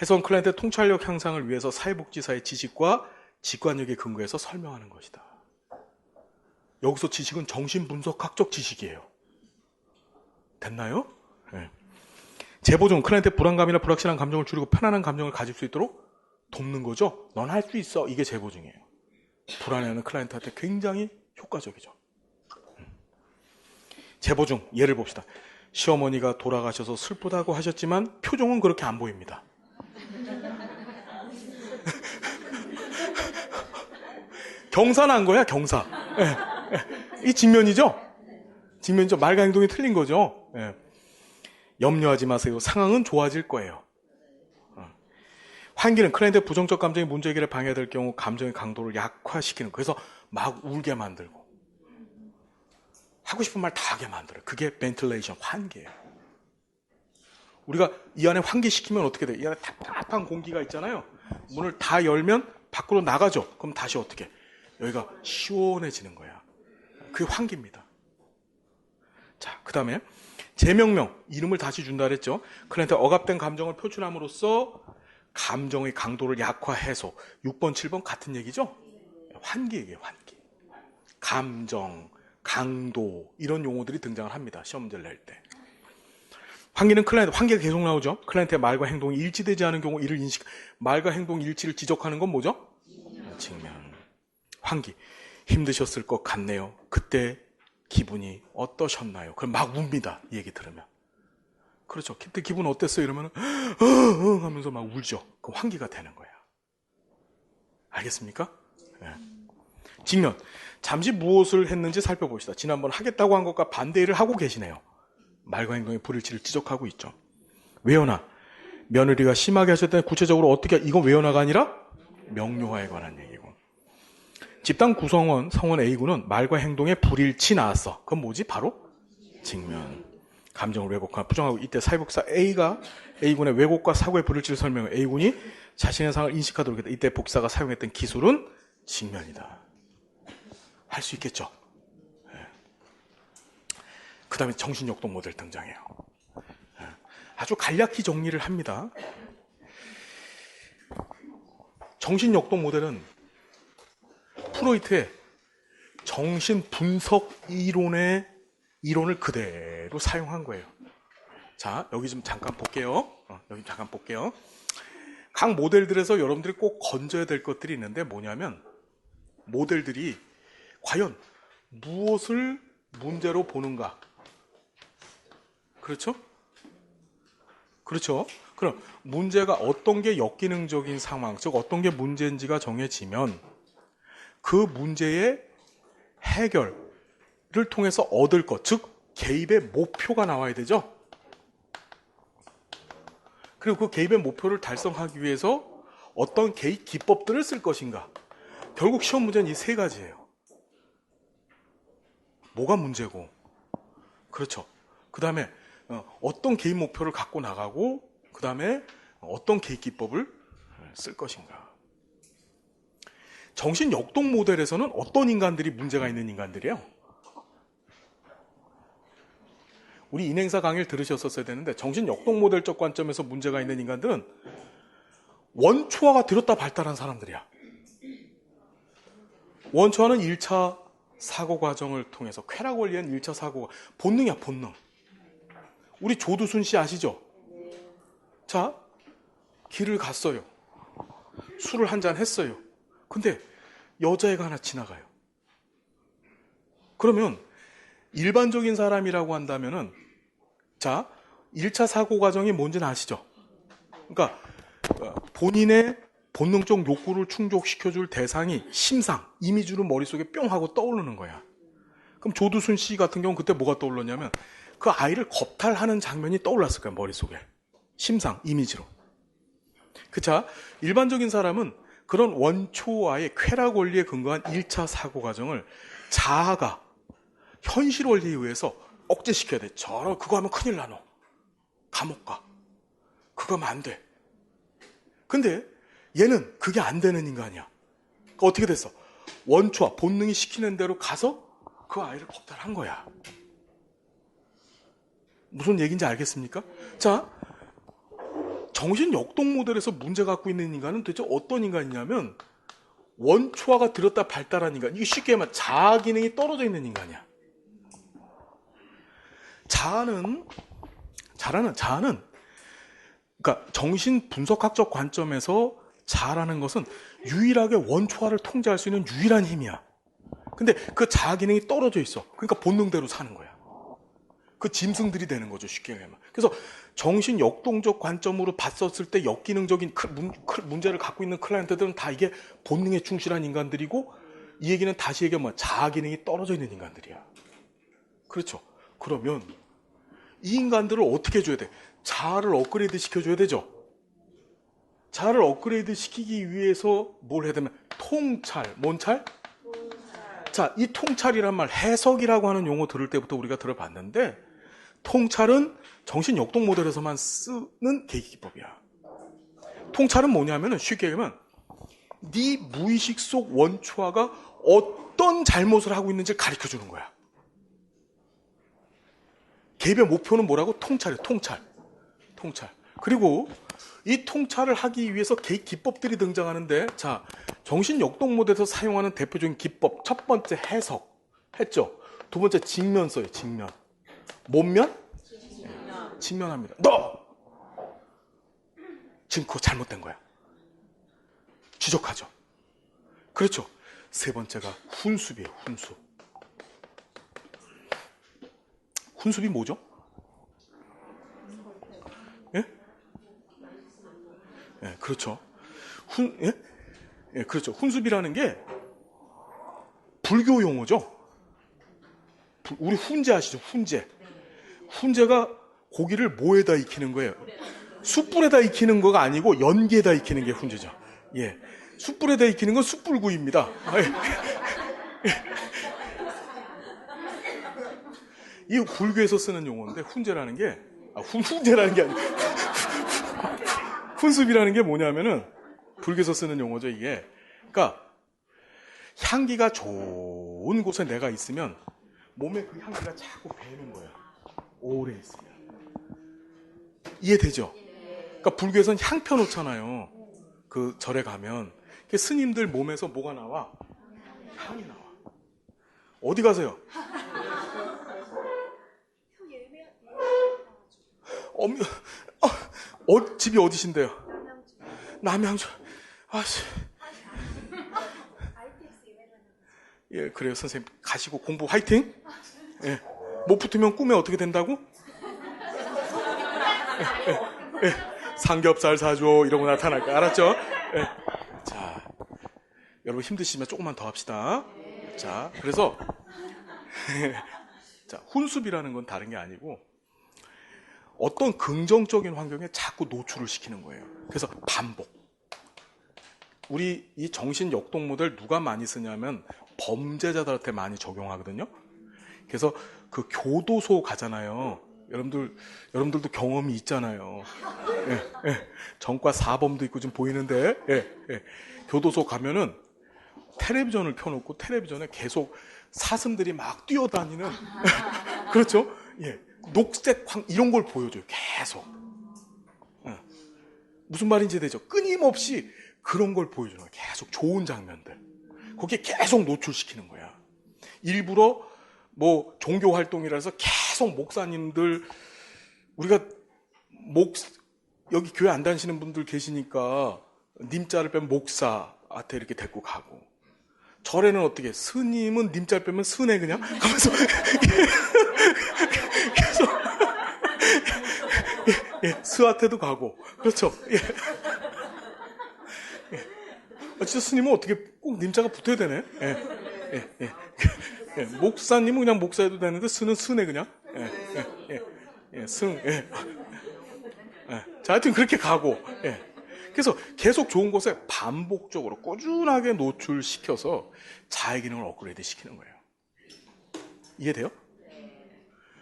해석은 클라이언트의 통찰력 향상을 위해서 사회복지사의 지식과 직관력에 근거해서 설명하는 것이다. 여기서 지식은 정신분석학적 지식이에요. 됐나요? 네. 재보증, 클라이언트의 불안감이나 불확실한 감정을 줄이고 편안한 감정을 가질 수 있도록 돕는 거죠. 넌 할 수 있어. 이게 재보증이에요. 불안해하는 클라이언트한테 굉장히 효과적이죠. 재보증, 예를 봅시다. 시어머니가 돌아가셔서 슬프다고 하셨지만 표정은 그렇게 안 보입니다. 경사난 거야, 경사. 이 직면이죠? 직면이죠. 말과 행동이 틀린 거죠. 염려하지 마세요. 상황은 좋아질 거예요. 환기는 클라이언트의 부정적 감정이 문제 해결에 방해될 경우 감정의 강도를 약화시키는, 그래서 막 울게 만들고 하고 싶은 말 다 하게 만들어요. 그게 벤틸레이션, 환기예요. 우리가 이 안에 환기시키면 어떻게 돼요? 이 안에 답답한 공기가 있잖아요. 문을 다 열면 밖으로 나가죠. 그럼 다시 어떻게? 여기가 시원해지는 거야. 그게 환기입니다. 자, 그 다음에 재명명, 이름을 다시 준다 그랬죠. 클라이언트 억압된 감정을 표출함으로써 감정의 강도를 약화해서 6번, 7번 같은 얘기죠? 환기 얘기예요, 환기. 감정, 강도, 이런 용어들이 등장을 합니다. 시험 문제를 낼 때. 환기는 클라이언트, 환기가 계속 나오죠. 클라이언트의 말과 행동이 일치되지 않은 경우 이를 말과 행동 일치를 지적하는 건 뭐죠? 직면. 환기. 힘드셨을 것 같네요. 그때 기분이 어떠셨나요? 그럼 막 웁니다. 이 얘기 들으면. 그렇죠. 그때 기분 어땠어요? 이러면 하면서 막 울죠. 그 환기가 되는 거야. 알겠습니까? 네. 직면. 잠시 무엇을 했는지 살펴봅시다. 지난번 하겠다고 한 것과 반대를 하고 계시네요. 말과 행동의 불일치를 지적하고 있죠. 외연화. 며느리가 심하게 하셨다는 구체적으로 어떻게, 이건 외연화가 아니라 명료화에 관한 얘기고. 집단 구성원, 성원 A군은 말과 행동의 불일치 나왔어. 그건 뭐지? 바로 직면. 감정을 왜곡하고 부정하고, 이때 사회복사 A가 A군의 왜곡과 사고의 불일치를 설명해 A군이 자신의 상황을 인식하도록 했다. 이때 복사가 사용했던 기술은 직면이다. 할 수 있겠죠? 네. 그 다음에 정신역동 모델 등장해요. 네. 아주 간략히 정리를 합니다. 정신역동 모델은 프로이트의 정신분석 이론을 그대로 사용한 거예요. 자, 여기 좀 잠깐 볼게요. 각 모델들에서 여러분들이 꼭 건져야 될 것들이 있는데 뭐냐면, 모델들이 과연 무엇을 문제로 보는가? 그렇죠? 그렇죠? 그럼 문제가 어떤 게 역기능적인 상황, 즉 어떤 게 문제인지가 정해지면 그 문제의 해결을 통해서 얻을 것, 즉 개입의 목표가 나와야 되죠. 그리고 그 개입의 목표를 달성하기 위해서 어떤 개입 기법들을 쓸 것인가. 결국 시험 문제는 이 세 가지예요. 뭐가 문제고, 그렇죠. 그 다음에 어떤 개입 목표를 갖고 나가고, 그 다음에 어떤 개입 기법을 쓸 것인가. 정신 역동 모델에서는 어떤 인간들이 문제가 있는 인간들이에요? 우리 인행사 강의를 들으셨었어야 되는데, 정신 역동 모델적 관점에서 문제가 있는 인간들은 원초화가 들었다 발달한 사람들이야. 원초화는 1차 사고 과정을 통해서 쾌락 원리한 1차 사고가 본능이야, 본능. 우리 조두순 씨 아시죠? 자, 길을 갔어요. 술을 한잔 했어요. 근데 여자애가 하나 지나가요. 그러면 일반적인 사람이라고 한다면은, 자, 1차 사고 과정이 뭔지는 아시죠? 그러니까 본인의 본능적 욕구를 충족시켜줄 대상이 심상, 이미지로 머릿속에 뿅 하고 떠오르는 거야. 그럼 조두순 씨 같은 경우는 그때 뭐가 떠올랐냐면 그 아이를 겁탈하는 장면이 떠올랐을 거야, 머릿속에. 심상, 이미지로. 그쵸? 일반적인 사람은 그런 원초와의 쾌락 원리에 근거한 1차 사고 과정을 자아가 현실 원리에 의해서 억제시켜야 돼. 그거 하면 큰일 나, 너. 감옥 가. 그거 하면 안 돼. 근데 얘는 그게 안 되는 인간이야. 그러니까 어떻게 됐어? 원초와 본능이 시키는 대로 가서 그 아이를 겁탈한 거야. 무슨 얘기인지 알겠습니까? 자, 정신 역동 모델에서 문제 갖고 있는 인간은 도대체 어떤 인간이냐면 원초화가 들었다 발달한 인간. 이게 쉽게 말하면 자아 기능이 떨어져 있는 인간이야. 자아는 그러니까 정신 분석학적 관점에서 자아라는 것은 유일하게 원초화를 통제할 수 있는 유일한 힘이야. 근데 그 자아 기능이 떨어져 있어. 그러니까 본능대로 사는 거야. 그 짐승들이 되는 거죠, 쉽게 얘기하면. 그래서 정신 역동적 관점으로 봤었을 때 역기능적인 문제를 갖고 있는 클라이언트들은 다 이게 본능에 충실한 인간들이고, 이 얘기는 다시 얘기하면 자아 기능이 떨어져 있는 인간들이야. 그렇죠. 그러면 이 인간들을 어떻게 해줘야 돼? 자아를 업그레이드 시켜줘야 되죠. 자아를 업그레이드 시키기 위해서 뭘 해야 되면 통찰, 뭔 찰? 자, 이 통찰이란 말, 해석이라고 하는 용어 들을 때부터 우리가 들어봤는데, 통찰은 정신 역동 모델에서만 쓰는 계기기법이야. 통찰은 뭐냐면은 쉽게 얘기하면 네 무의식 속 원초화가 어떤 잘못을 하고 있는지 가르쳐 주는 거야. 개별 목표는 뭐라고? 통찰이에요. 통찰. 그리고 이 통찰을 하기 위해서 개입 기법들이 등장하는데, 자, 정신 역동 모델에서 사용하는 대표적인 기법, 첫 번째 해석 했죠. 두 번째 직면 써요. 직면. 뭔 면? 직면합니다. 너 지금 그거 잘못된 거야. 지적하죠. 그렇죠. 세 번째가 훈습이에요. 훈습이 뭐죠? 예? 예, 그렇죠. 그렇죠. 훈습이라는 게 불교 용어죠. 우리 훈제 아시죠? 훈제가 고기를 뭐에다 익히는 거예요? 숯불에다 익히는 거가 아니고 연기에다 익히는 게 훈제죠. 예. 숯불에다 익히는 건 숯불구이입니다. 이 불교에서 쓰는 용어인데, 훈제라는 게 아니고 훈습이라는 게 뭐냐면은 불교에서 쓰는 용어죠, 이게. 그러니까 향기가 좋은 곳에 내가 있으면 몸에 그 향기가 자꾸 배는 거야. 오래 있으면. 이해되죠? 그러니까 불교에서는 향 펴놓잖아요. 그 절에 가면. 스님들 몸에서 뭐가 나와? 향이 나와. 어디 가세요? 집이 어디신데요? 남양주. 아씨. 예, 그래요. 선생님 가시고 공부 화이팅. 예. 못 붙으면 꿈에 어떻게 된다고? 예. 삼겹살 사줘 이러고 나타날 거 알았죠? 예. 자, 여러분 힘드시면 조금만 더 합시다. 자, 그래서 자, 훈습이라는 건 다른 게 아니고 어떤 긍정적인 환경에 자꾸 노출을 시키는 거예요. 그래서 반복. 우리 이 정신 역동 모델 누가 많이 쓰냐면 범죄자들한테 많이 적용하거든요. 그래서 그 교도소 가잖아요. 여러분들도 경험이 있잖아요. 전과 4범도 있고 좀 보이는데, 교도소 가면은 텔레비전을 켜놓고 텔레비전에 계속 사슴들이 막 뛰어다니는, 그렇죠? 예. 녹색 이런 걸 보여줘요. 계속. 무슨 말인지 되죠? 끊임없이 그런 걸 보여주는 거예요. 계속 좋은 장면들. 거기에 계속 노출시키는 거야. 일부러 뭐 종교 활동이라 해서 계속 목사님들, 우리가 여기 교회 안 다니시는 분들 계시니까 님자를 빼면 목사한테 이렇게 데리고 가고, 절에는 어떻게 스님은 님자를 빼면 스네 그냥 가면서 계속 스한테도 가고, 그렇죠. 진짜 스님은 어떻게 꼭 님자가 붙어야 되네. 목사님은 그냥 목사해도 되는데 스는 스네 그냥. 승. 자, 하여튼 그렇게 가고. 그래서 계속 좋은 것에 반복적으로 꾸준하게 노출시켜서 자의 기능을 업그레이드 시키는 거예요. 이해돼요?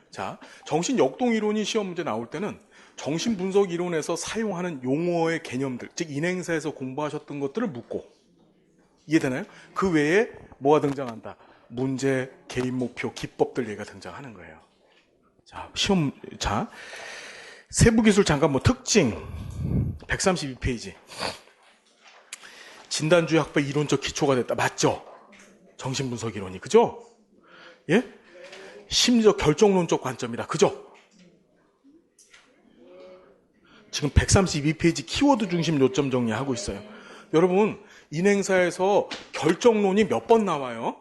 자, 정신역동 이론이 시험 문제 나올 때는 정신분석 이론에서 사용하는 용어의 개념들, 즉 인행사에서 공부하셨던 것들을 묻고, 이해되나요? 그 외에 뭐가 등장한다? 문제, 개인 목표, 기법들 얘가 등장하는 거예요. 자, 세부기술 잠깐 특징 132페이지. 진단주의 학파의 이론적 기초가 됐다. 맞죠? 정신분석 이론이. 그죠? 예? 심리적 결정론적 관점이다. 그죠? 지금 132페이지 키워드 중심 요점 정리하고 있어요. 여러분, 인행사에서 결정론이 몇 번 나와요?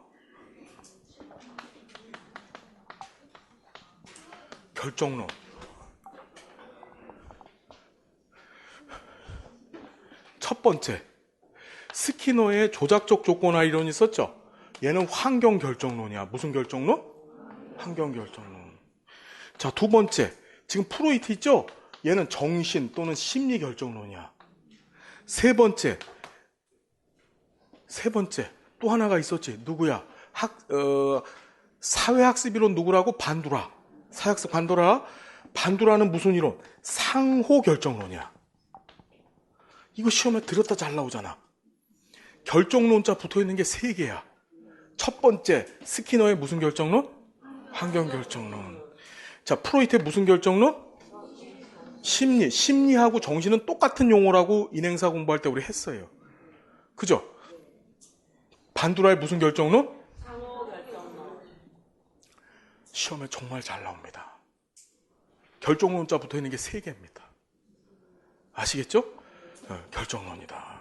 결정론. 첫 번째, 스키너의 조작적 조건화 이론이 있었죠? 얘는 환경 결정론이야. 무슨 결정론? 환경 결정론. 자, 두 번째, 지금 프로이트 있죠? 얘는 정신 또는 심리 결정론이야. 세 번째, 또 하나가 있었지. 누구야? 사회학습 이론 누구라고? 반두라. 사회학습 반두라. 반두라는 무슨 이론? 상호 결정론이야. 이거 시험에 들었다 잘 나오잖아. 결정론자 붙어 있는 게 세 개야. 첫 번째, 스키너의 무슨 결정론? 환경 결정론. 자, 프로이트의 무슨 결정론? 심리하고 정신은 똑같은 용어라고 인행사 공부할 때 우리 했어요. 그죠? 반두라의 무슨 결정론? 시험에 정말 잘 나옵니다. 결정론자 붙어 있는 게 세 개입니다. 아시겠죠? 결정론이다.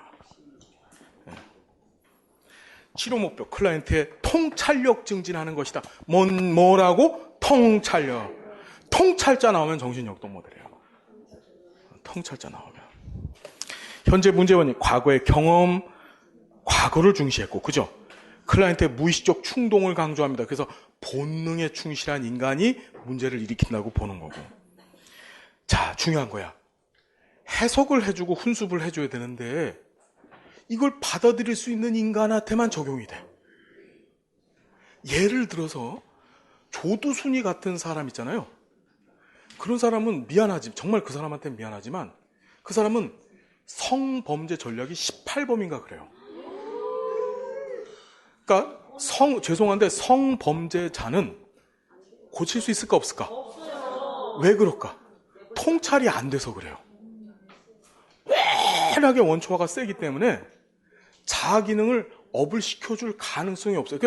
치료 목표, 클라이언트의 통찰력 증진하는 것이다. 뭐라고? 통찰력. 통찰자 나오면 정신역동 모델이에요. 통찰자 나오면. 현재 문제원이 과거의 경험, 과거를 중시했고, 그죠? 클라이언트의 무의식적 충동을 강조합니다. 그래서 본능에 충실한 인간이 문제를 일으킨다고 보는 거고. 자, 중요한 거야. 해석을 해주고 훈습을 해줘야 되는데 이걸 받아들일 수 있는 인간한테만 적용이 돼. 예를 들어서 조두순이 같은 사람 있잖아요. 그런 사람은 정말 그 사람한테는 미안하지만 그 사람은 성범죄 전략이 18범인가 그래요. 그러니까 죄송한데 성범죄자는 고칠 수 있을까 없을까? 왜 그럴까? 통찰이 안 돼서 그래요. 워낙에 원초화가 세기 때문에 자아 기능을 업을 시켜줄 가능성이 없어요.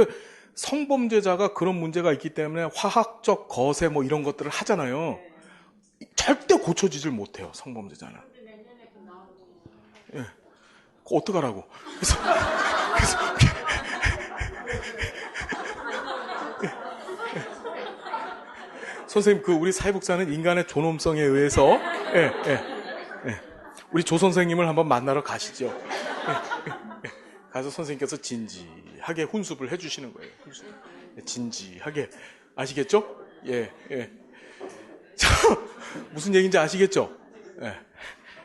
성범죄자가 그런 문제가 있기 때문에 화학적 거세 이런 것들을 하잖아요. 절대 고쳐지질 못해요, 성범죄자는. 예. 어떡하라고. 그래서 선생님, 우리 사회복사는 인간의 존엄성에 의해서, 우리 조 선생님을 한번 만나러 가시죠. 가서 선생님께서 진지하게 훈습을 해주시는 거예요. 진지하게. 아시겠죠? 예. 자, 무슨 얘기인지 아시겠죠? 예.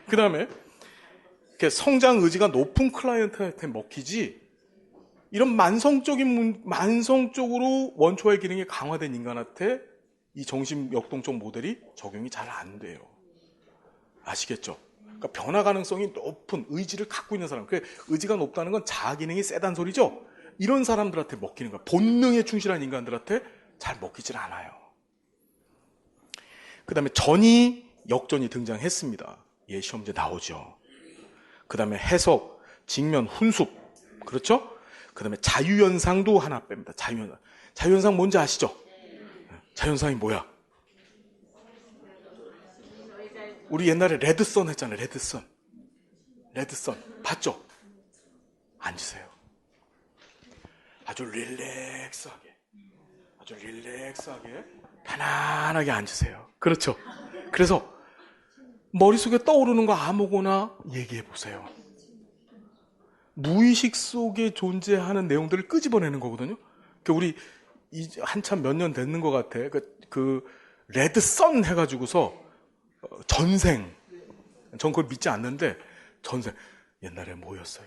그 다음에, 성장 의지가 높은 클라이언트한테 먹히지, 이런 만성적으로 원초의 기능이 강화된 인간한테 이 정신 역동적 모델이 적용이 잘 안 돼요. 아시겠죠? 그러니까 변화 가능성이 높은 의지를 갖고 있는 사람. 의지가 높다는 건 자아 기능이 세단 소리죠? 이런 사람들한테 먹히는 거야. 본능에 충실한 인간들한테 잘 먹히질 않아요. 그 다음에 전이, 역전이 등장했습니다. 예, 시험제 나오죠. 그 다음에 해석, 직면, 훈습. 그렇죠? 그 다음에 자유현상도 하나 뺍니다. 자유현상. 자유현상 뭔지 아시죠? 자유현상이 뭐야? 우리 옛날에 레드선 했잖아요. 레드선. 봤죠? 앉으세요. 아주 릴렉스하게 편안하게 앉으세요. 그렇죠? 그래서 머릿속에 떠오르는 거 아무거나 얘기해 보세요. 무의식 속에 존재하는 내용들을 끄집어내는 거거든요. 우리 한참 몇 년 됐는 것 같아. 레드선 해가지고서 전생, 전 그걸 믿지 않는데 전생 옛날에 뭐였어요?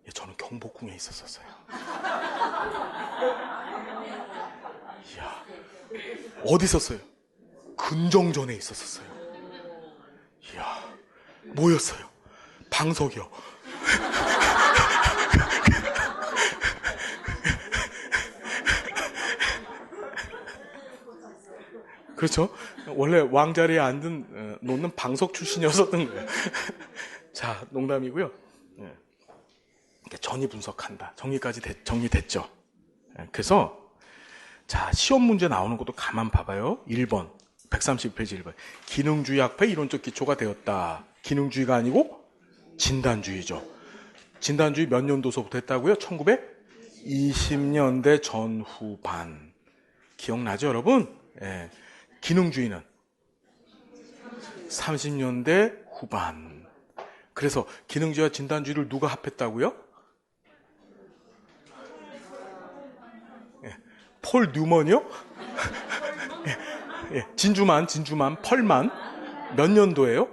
예, 저는 경복궁에 있었어요. 이야, 어디 있었어요? 근정전에 있었어요. 이야, 뭐였어요? 방석이요. 그렇죠? 원래 왕자리에 놓는 방석 출신이었었던 거예요. 자, 농담이고요. 전이 분석한다. 정리됐죠? 그래서 자, 시험 문제 나오는 것도 가만 봐봐요. 1번, 131페이지 1번. 기능주의 학파의 이론적 기초가 되었다. 기능주의가 아니고 진단주의죠. 진단주의 몇 년도서부터 했다고요? 1920년대 전후반. 기억나죠, 여러분? 예. 기능주의는 30년대 후반. 그래서 기능주의와 진단주의를 누가 합했다고요? 예. 폴 뉴먼이요? 예. 진주만, 펄만. 몇 년도예요?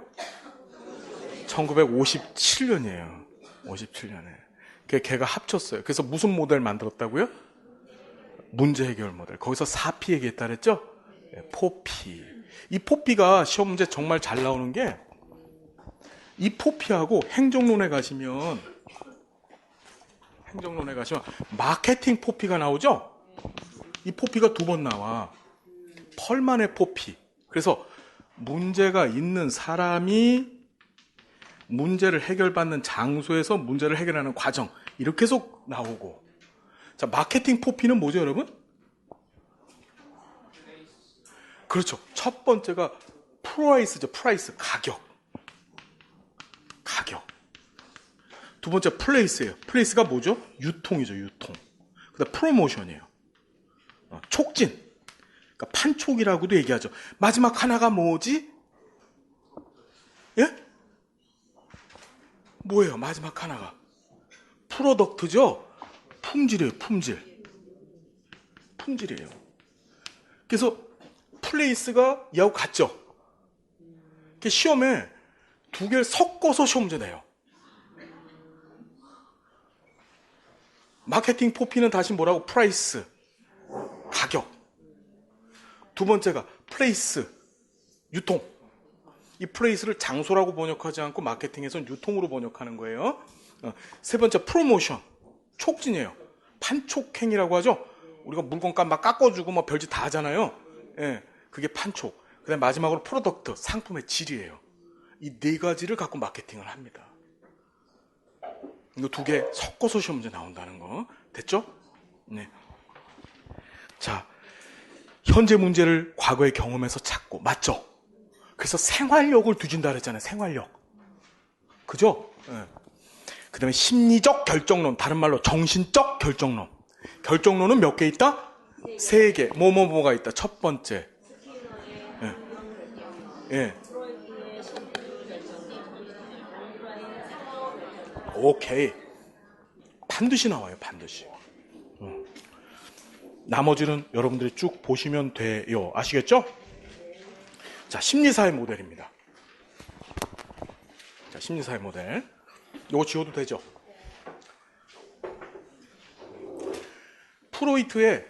1957년이에요. 57년에. 걔가 합쳤어요. 그래서 무슨 모델 만들었다고요? 문제 해결 모델. 거기서 4P 얘기했다 그랬죠? 4P. 이 4P가 시험 문제 정말 잘 나오는 게, 이 4P하고 행정론에 가시면 마케팅 4P가 나오죠? 이 4P가 2번 나와. 펄만의 4P. 그래서 문제가 있는 사람이 문제를 해결받는 장소에서 문제를 해결하는 과정, 이렇게 해서 나오고. 자, 마케팅 4P는 뭐죠, 여러분? 그렇죠. 첫 번째가 프라이스죠. 프라이스, 가격. 두 번째 플레이스예요. 플레이스가 뭐죠? 유통이죠, 유통. 그다음 프로모션이에요. 촉진. 그러니까 판촉이라고도 얘기하죠. 마지막 하나가 뭐지? 예? 뭐예요? 마지막 하나가 프로덕트죠. 품질이에요. 품질이에요. 그래서 플레이스가 얘하고 같죠. 시험에 두 개를 섞어서 시험 문제 내요. 마케팅 4P는 다시 뭐라고? 프라이스, 가격. 두 번째가 플레이스, 유통. 이 플레이스를 장소라고 번역하지 않고 마케팅에서는 유통으로 번역하는 거예요. 세 번째 프로모션, 촉진이에요. 판촉행위라고 하죠. 우리가 물건값 막 깎아주고 뭐 별짓 다 하잖아요. 예, 그게 판촉. 그다음 마지막으로 프로덕트, 상품의 질이에요. 이 네 가지를 갖고 마케팅을 합니다. 이거 두 개 섞어서 시험 문제 나온다는 거. 됐죠? 네. 자, 현재 문제를 과거의 경험에서 찾고. 맞죠? 그래서 생활력을 뒤진다 그랬잖아요. 생활력. 그죠? 네. 그 다음에 심리적 결정론. 다른 말로 정신적 결정론. 결정론은 몇 개 있다? 3개. 뭐가 있다? 첫 번째. 예. 오케이. 반드시 나와요. 반드시. 나머지는 여러분들이 쭉 보시면 돼요. 아시겠죠? 자, 심리사회 모델입니다. 자, 심리사회 모델. 이거 지워도 되죠? 프로이트의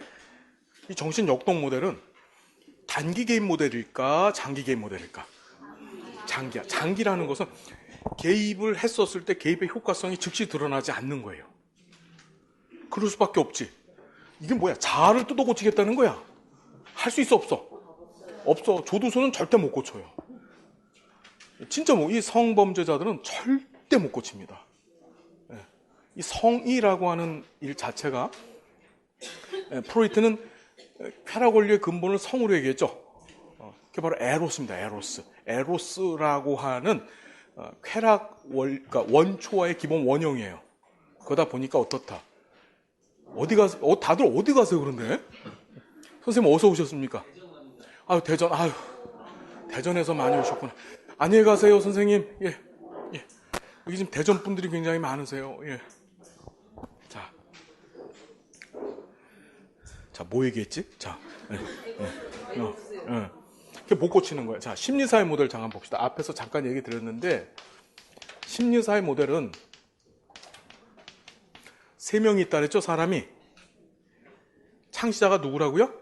이 정신역동 모델은 단기 개입 모델일까? 장기 개입 모델일까? 장기야. 장기라는 것은 개입을 했었을 때 개입의 효과성이 즉시 드러나지 않는 거예요. 그럴 수밖에 없지. 이게 뭐야? 자아를 뜯어 고치겠다는 거야. 할 수 있어, 없어? 없어. 조두순은 절대 못 고쳐요. 진짜 이 성범죄자들은 절대 못 고칩니다. 이 성이라고 하는 일 자체가, 프로이트는 쾌락 원리의 근본을 성으로 얘기했죠. 그게 바로 에로스입니다. 에로스라고 하는 쾌락 그러니까 원초와의 기본 원형이에요. 그러다 보니까 어떻다? 다들 어디 가세요, 그런데? 선생님, 어디서 오셨습니까? 아유, 대전, 대전에서 많이 오셨구나. 안녕히 가세요, 선생님. 예. 여기 지금 대전 분들이 굉장히 많으세요. 예. 자, 뭐 얘기했지? 자, 그게 못 고치는 거예요. 자, 심리사회 모델 잠깐 봅시다. 앞에서 잠깐 얘기 드렸는데, 심리사회 모델은 세 명이 있다 그랬죠, 사람이. 창시자가 누구라고요?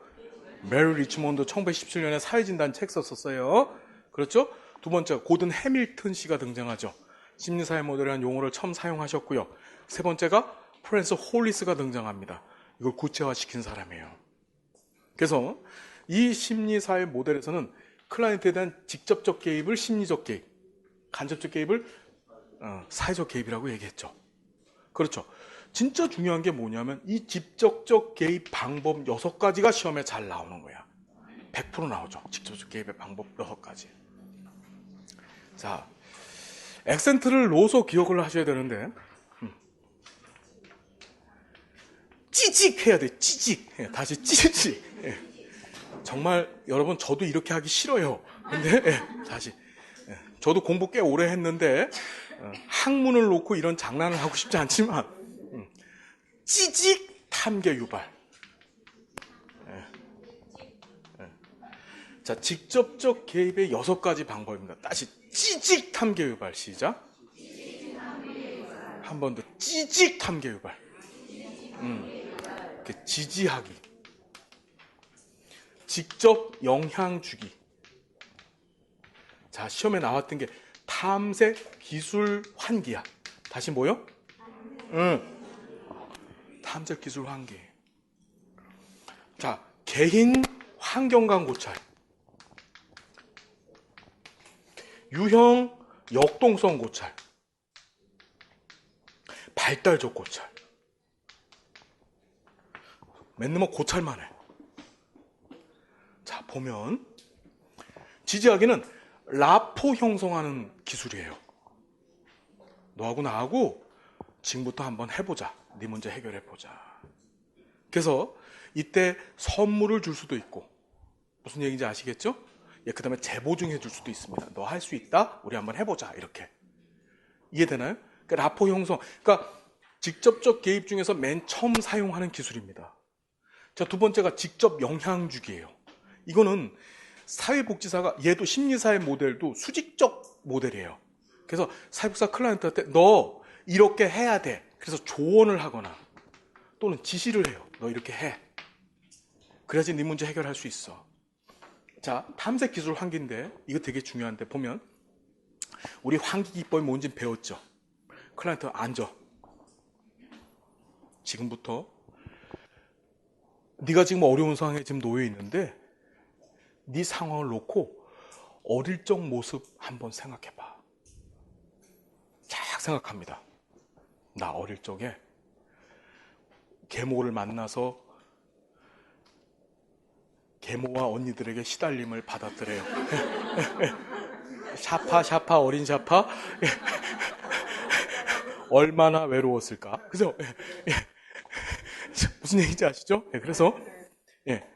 메리 리치몬드 1917년에 사회진단 책 썼었어요. 그렇죠? 두 번째, 고든 해밀턴 씨가 등장하죠. 심리사회 모델이라는 용어를 처음 사용하셨고요. 세 번째가 프랜스 홀리스가 등장합니다. 이걸 구체화시킨 사람이에요. 그래서 이 심리사회 모델에서는 클라이언트에 대한 직접적 개입을 심리적 개입, 간접적 개입을 사회적 개입이라고 얘기했죠. 그렇죠. 진짜 중요한 게 뭐냐면 이 직접적 개입 방법 6가지가 시험에 잘 나오는 거야. 100% 나오죠. 직접적 개입의 방법 6가지. 자, 액센트를 넣어서 기억을 하셔야 되는데 찌직 해야 돼. 찌직. 다시 찌직. 정말 여러분 저도 이렇게 하기 싫어요. 근데 다시 저도 공부 꽤 오래 했는데 학문을 놓고 이런 장난을 하고 싶지 않지만 찌직 탐계 유발. 자, 직접적 개입의 6가지 방법입니다. 다시 찌직 탐계 유발. 시작. 한 번 더 찌직 탐계 유발. 지지하기. 직접 영향 주기. 자, 시험에 나왔던 게 탐색 기술 환기야. 다시 뭐요? 탐색 기술 환기. 자, 개인 환경감 고찰. 유형 역동성 고찰. 발달적 고찰. 맨날 뭐 고찰만 해. 자, 보면 지지하기는 라포 형성하는 기술이에요. 너하고 나하고 지금부터 한번 해보자. 네 문제 해결해보자. 그래서 이때 선물을 줄 수도 있고 무슨 얘기인지 아시겠죠? 그 다음에 재보증해 줄 수도 있습니다. 너 할 수 있다? 우리 한번 해보자. 이렇게. 이해되나요? 그러니까 라포 형성. 그러니까 직접적 개입 중에서 맨 처음 사용하는 기술입니다. 자, 두 번째가 직접 영향 주기예요. 이거는 사회복지사가, 얘도 심리사회 모델도 수직적 모델이에요. 그래서 사회복지사 클라이언트한테 너 이렇게 해야 돼. 그래서 조언을 하거나 또는 지시를 해요. 너 이렇게 해. 그래야지 네 문제 해결할 수 있어. 자, 탐색 기술 환기인데 이거 되게 중요한데 보면 우리 환기 기법이 뭔지 배웠죠. 클라이언트 앉아. 지금부터 네가 지금 어려운 상황에 지금 놓여 있는데 네 상황을 놓고 어릴 적 모습 한번 생각해봐. 쫙 생각합니다. 나 어릴 적에 계모를 만나서 계모와 언니들에게 시달림을 받았더래요. 샤파 어린 샤파 얼마나 외로웠을까. 그죠? 무슨 얘기인지 아시죠? 그래서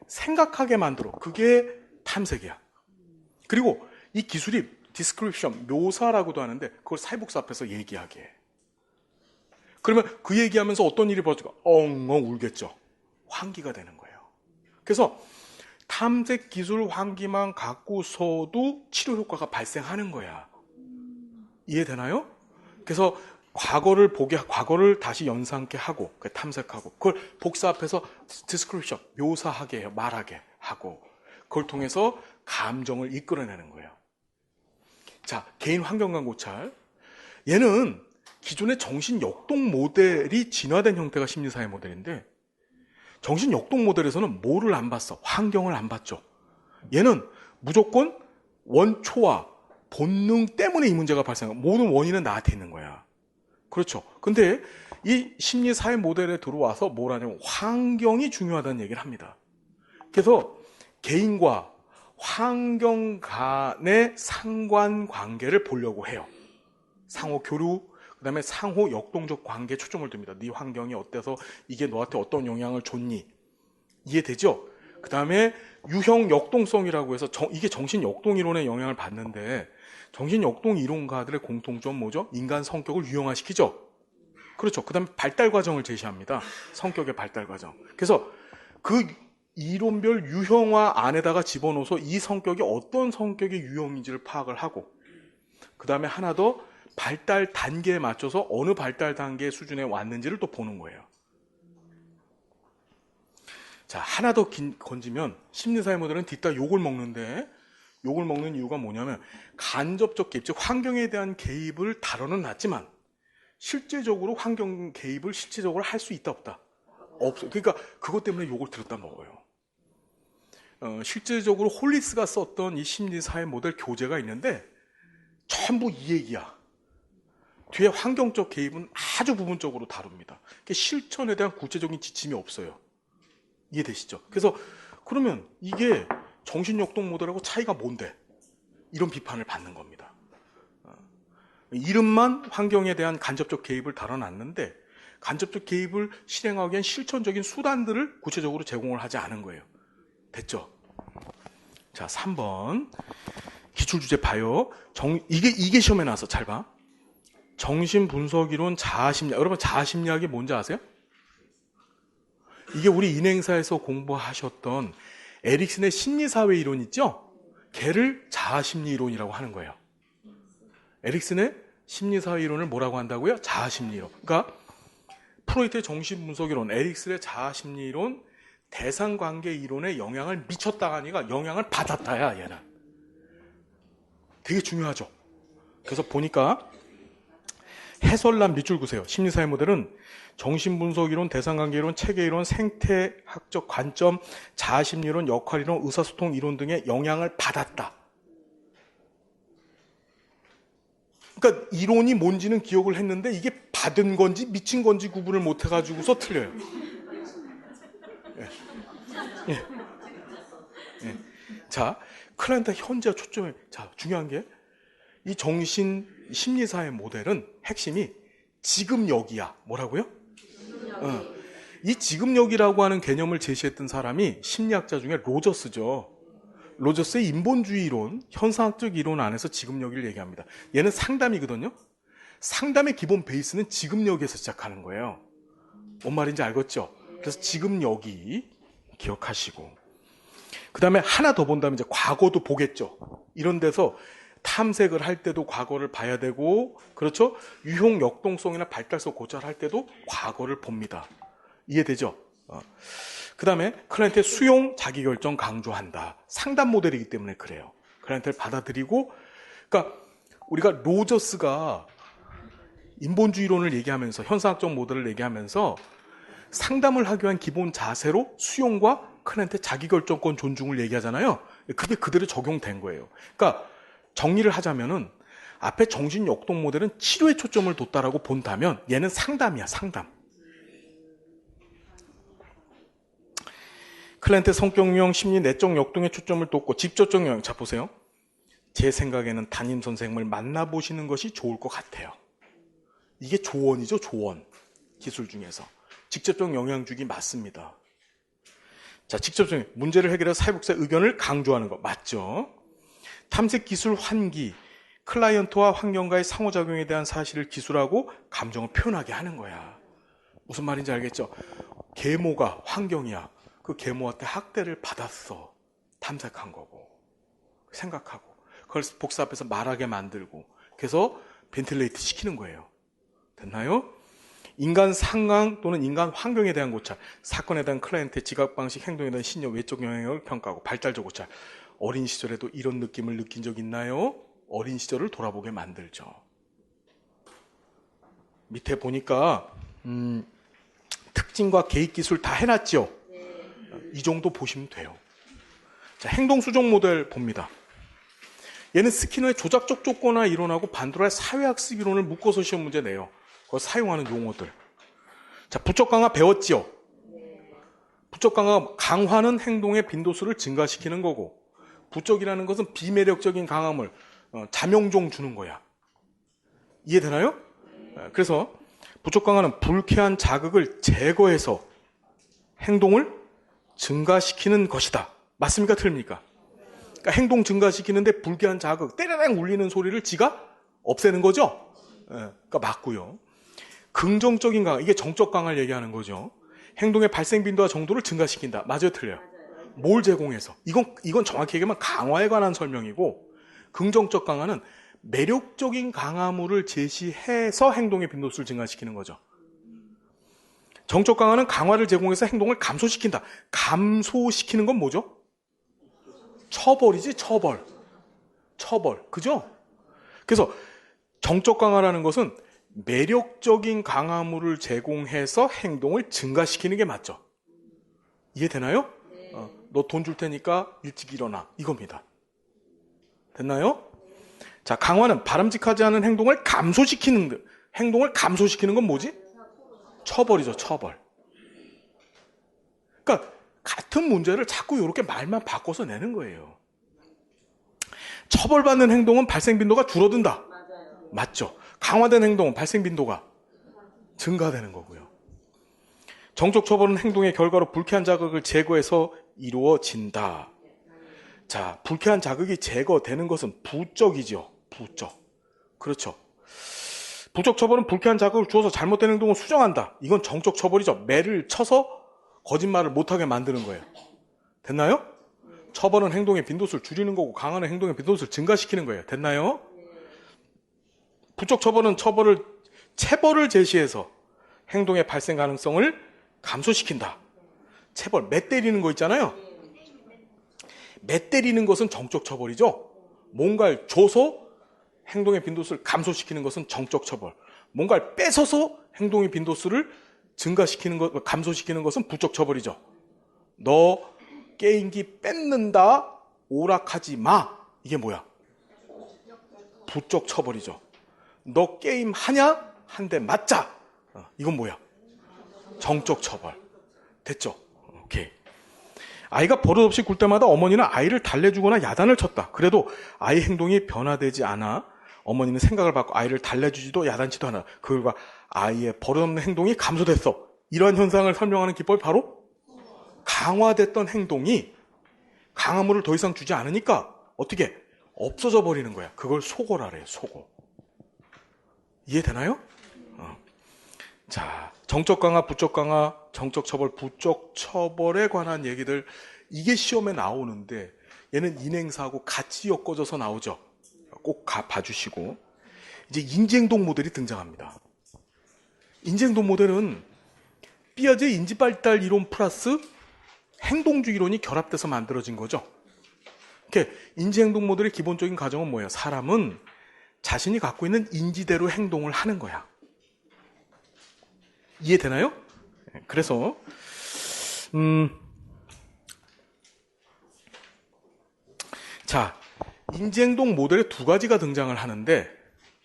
생각하게 만들어. 그게 탐색이야. 그리고 이 기술이 디스크립션, 묘사라고도 하는데 그걸 사회복사 앞에서 얘기하게 해. 그러면 그 얘기하면서 어떤 일이 벌어질까? 엉엉 울겠죠. 환기가 되는 거예요. 그래서 탐색 기술 환기만 갖고서도 치료 효과가 발생하는 거야. 이해되나요? 그래서 과거를 다시 연상케 하고 탐색하고 그걸 복사 앞에서 디스크립션, 묘사하게 해요. 말하게 하고 그걸 통해서 감정을 이끌어내는 거예요. 자, 개인 환경감 고찰. 얘는 기존의 정신 역동 모델이 진화된 형태가 심리사회 모델인데 정신 역동 모델에서는 뭐를 안 봤어? 환경을 안 봤죠. 얘는 무조건 원초와 본능 때문에 이 문제가 발생하고 모든 원인은 나한테 있는 거야. 그렇죠. 근데 이 심리사회 모델에 들어와서 뭘 하냐면 환경이 중요하다는 얘기를 합니다. 그래서 개인과 환경 간의 상관관계를 보려고 해요. 상호 교류, 그 다음에 상호 역동적 관계에 초점을 둡니다. 네 환경이 어때서 이게 너한테 어떤 영향을 줬니? 이해되죠? 그 다음에 유형 역동성이라고 해서 이게 정신 역동 이론의 영향을 받는데 정신 역동 이론가들의 공통점 뭐죠? 인간 성격을 유형화시키죠? 그렇죠. 그 다음에 발달 과정을 제시합니다. 성격의 발달 과정. 그래서 그 이론별 유형화 안에다가 집어넣어서 이 성격이 어떤 성격의 유형인지를 파악을 하고 그 다음에 하나 더 발달 단계에 맞춰서 어느 발달 단계 수준에 왔는지를 또 보는 거예요. 자, 하나 더 건지면 심리사회 모델은 뒤따 욕을 먹는데, 욕을 먹는 이유가 뭐냐면 간접적 개입, 즉 환경에 대한 개입을 다뤄는 놨지만 실제적으로 환경 개입을 실제적으로 할 수 있다 없다? 없어요. 그러니까 그것 때문에 욕을 들었다 먹어요. 실제적으로 홀리스가 썼던 이 심리사회 모델 교재가 있는데 전부 이 얘기야. 뒤에 환경적 개입은 아주 부분적으로 다룹니다. 실천에 대한 구체적인 지침이 없어요. 이해되시죠? 그래서 그러면 이게 정신역동 모델하고 차이가 뭔데? 이런 비판을 받는 겁니다. 이름만 환경에 대한 간접적 개입을 다뤄놨는데 간접적 개입을 실행하기 위한 실천적인 수단들을 구체적으로 제공을 하지 않은 거예요. 됐죠? 자, 3번 기출주제 봐요. 이게 시험에 나와서 잘 봐. 정신분석이론 자아심리학. 여러분 자아심리학이 뭔지 아세요? 이게 우리 인행사에서 공부하셨던 에릭슨의 심리사회 이론 있죠? 걔를 자아심리이론이라고 하는 거예요. 에릭슨의 심리사회 이론을 뭐라고 한다고요? 자아심리이론. 그러니까 프로이트의 정신분석이론, 에릭슨의 자아심리이론, 대상관계 이론에 영향을 미쳤다가 아니라 영향을 받았다야, 얘는. 되게 중요하죠. 그래서 보니까 해설란 밑줄 그세요. 심리사회 모델은 정신분석이론, 대상관계이론, 체계이론, 생태학적 관점, 자아심리이론, 역할이론, 의사소통 이론 등의 영향을 받았다. 그러니까 이론이 뭔지는 기억을 했는데 이게 받은 건지 미친 건지 구분을 못 해가지고서 틀려요. 예. 예. 예. 자, 클라이언트 현재와 초점이, 자, 중요한 게 이 정신 심리사회 모델은 핵심이 지금 여기야. 뭐라고요? 이 지금 여기라고 하는 개념을 제시했던 사람이 심리학자 중에 로저스죠. 로저스의 인본주의 이론, 현상학적 이론 안에서 지금 여기를 얘기합니다. 얘는 상담이거든요. 상담의 기본 베이스는 지금 여기에서 시작하는 거예요. 뭔 말인지 알겠죠? 그래서 지금 여기 기억하시고, 그 다음에 하나 더 본다면 이제 과거도 보겠죠. 이런 데서 탐색을 할 때도 과거를 봐야 되고, 그렇죠? 유형 역동성이나 발달성 고찰할 때도 과거를 봅니다. 이해되죠? 그 다음에 클라이언트의 수용, 자기결정 강조한다. 상담 모델이기 때문에 그래요. 클라이언트를 받아들이고, 그러니까 우리가 로저스가 인본주의론을 얘기하면서 현상학적 모델을 얘기하면서 상담을 하기 위한 기본 자세로 수용과 클라이언트의 자기결정권 존중을 얘기하잖아요. 그게 그대로 적용된 거예요. 그러니까 정리를 하자면은 앞에 정신역동 모델은 치료에 초점을 뒀다라고 본다면 얘는 상담이야, 상담. 클라이언트 성격 유형, 심리, 내적 역동에 초점을 뒀고 직접적 영향. 자, 보세요. 제 생각에는 담임 선생님을 만나보시는 것이 좋을 것 같아요. 이게 조언이죠, 조언. 기술 중에서. 직접적 영향 주기 맞습니다. 자, 직접적인 문제를 해결해서 사회복사의 의견을 강조하는 거 맞죠? 탐색 기술 환기, 클라이언트와 환경과의 상호작용에 대한 사실을 기술하고 감정을 표현하게 하는 거야. 무슨 말인지 알겠죠? 계모가 환경이야. 그 계모한테 학대를 받았어. 탐색한 거고. 생각하고. 그걸 복사 앞에서 말하게 만들고. 그래서 벤틸레이트 시키는 거예요. 됐나요? 인간 상황 또는 인간 환경에 대한 고찰, 사건에 대한 클라이언트의 지각 방식, 행동에 대한 신념, 외적 영향을 평가하고 발달적 고찰. 어린 시절에도 이런 느낌을 느낀 적 있나요? 어린 시절을 돌아보게 만들죠. 밑에 보니까 특징과 개입 기술 다 해놨죠? 이 정도 보시면 돼요. 자, 행동수정 모델 봅니다. 얘는 스키너의 조작적 조건화 이론하고 반도라의 사회학습 이론을 묶어서 시험 문제 내요. 그거 사용하는 용어들. 자, 부적 강화 배웠지요? 부적 강화는 행동의 빈도수를 증가시키는 거고, 부적이라는 것은 비매력적인 강함을 자명종 주는 거야. 이해되나요? 그래서 부적 강화는 불쾌한 자극을 제거해서 행동을 증가시키는 것이다. 맞습니까? 틀립니까? 그러니까 행동 증가시키는데 불쾌한 자극, 때려랑 울리는 소리를 지가 없애는 거죠? 그러니까 맞고요. 긍정적인 강화, 이게 정적 강화를 얘기하는 거죠. 행동의 발생 빈도와 정도를 증가시킨다. 맞아요? 틀려요? 뭘 제공해서? 이건 정확히 얘기하면 강화에 관한 설명이고, 긍정적 강화는 매력적인 강화물을 제시해서 행동의 빈도수를 증가시키는 거죠. 정적 강화는 강화를 제공해서 행동을 감소시킨다. 감소시키는 건 뭐죠? 처벌이지, 처벌. 처벌. 그죠? 그래서 정적 강화라는 것은 매력적인 강화물을 제공해서 행동을 증가시키는 게 맞죠. 이해되나요? 너 돈 줄 테니까 일찍 일어나. 이겁니다. 됐나요? 자, 강화는 바람직하지 않은 행동을 감소시키는 건 뭐지? 처벌이죠, 처벌. 그러니까 같은 문제를 자꾸 이렇게 말만 바꿔서 내는 거예요. 처벌받는 행동은 발생 빈도가 줄어든다. 맞죠? 강화된 행동은 발생 빈도가 증가되는 거고요. 정적 처벌은 행동의 결과로 불쾌한 자극을 제거해서 이루어진다. 자, 불쾌한 자극이 제거되는 것은 부적이죠. 부적. 그렇죠. 부적 처벌은 불쾌한 자극을 주어서 잘못된 행동을 수정한다. 이건 정적 처벌이죠. 매를 쳐서 거짓말을 못하게 만드는 거예요. 됐나요? 처벌은 행동의 빈도수를 줄이는 거고 강화는 행동의 빈도수를 증가시키는 거예요. 됐나요? 부적 처벌은 체벌을 제시해서 행동의 발생 가능성을 감소시킨다. 체벌, 매 때리는 거 있잖아요. 매 때리는 것은 정적 처벌이죠. 뭔가를 줘서 행동의 빈도수를 감소시키는 것은 정적 처벌. 뭔가를 뺏어서 행동의 빈도수를 감소시키는 것은 부적 처벌이죠. 너 게임기 뺏는다, 오락하지 마. 이게 뭐야? 부적 처벌이죠. 너 게임 하냐? 한 대 맞자. 이건 뭐야? 정적 처벌. 됐죠? 오케이. 아이가 버릇없이 굴 때마다 어머니는 아이를 달래주거나 야단을 쳤다. 그래도 아이 행동이 변화되지 않아 어머니는 생각을 바꿔 아이를 달래주지도 야단치도 않아. 그 결과 아이의 버릇없는 행동이 감소됐어. 이러한 현상을 설명하는 기법이 바로 강화됐던 행동이 강화물을 더 이상 주지 않으니까 어떻게 없어져 버리는 거야. 그걸 소거라래요. 소거. 이해되나요? 자, 정적 강화, 부적 강화, 정적 처벌, 부적 처벌에 관한 얘기들 이게 시험에 나오는데 얘는 인행사하고 같이 엮어져서 나오죠. 꼭 봐주시고 이제 인지행동 모델이 등장합니다. 인지행동 모델은 삐아제 인지발달 이론 플러스 행동주 이론이 결합돼서 만들어진 거죠. 이렇게 인지행동 모델의 기본적인 가정은 뭐예요? 사람은 자신이 갖고 있는 인지대로 행동을 하는 거야. 이해되나요? 그래서 자, 인지행동 모델에 두 가지가 등장을 하는데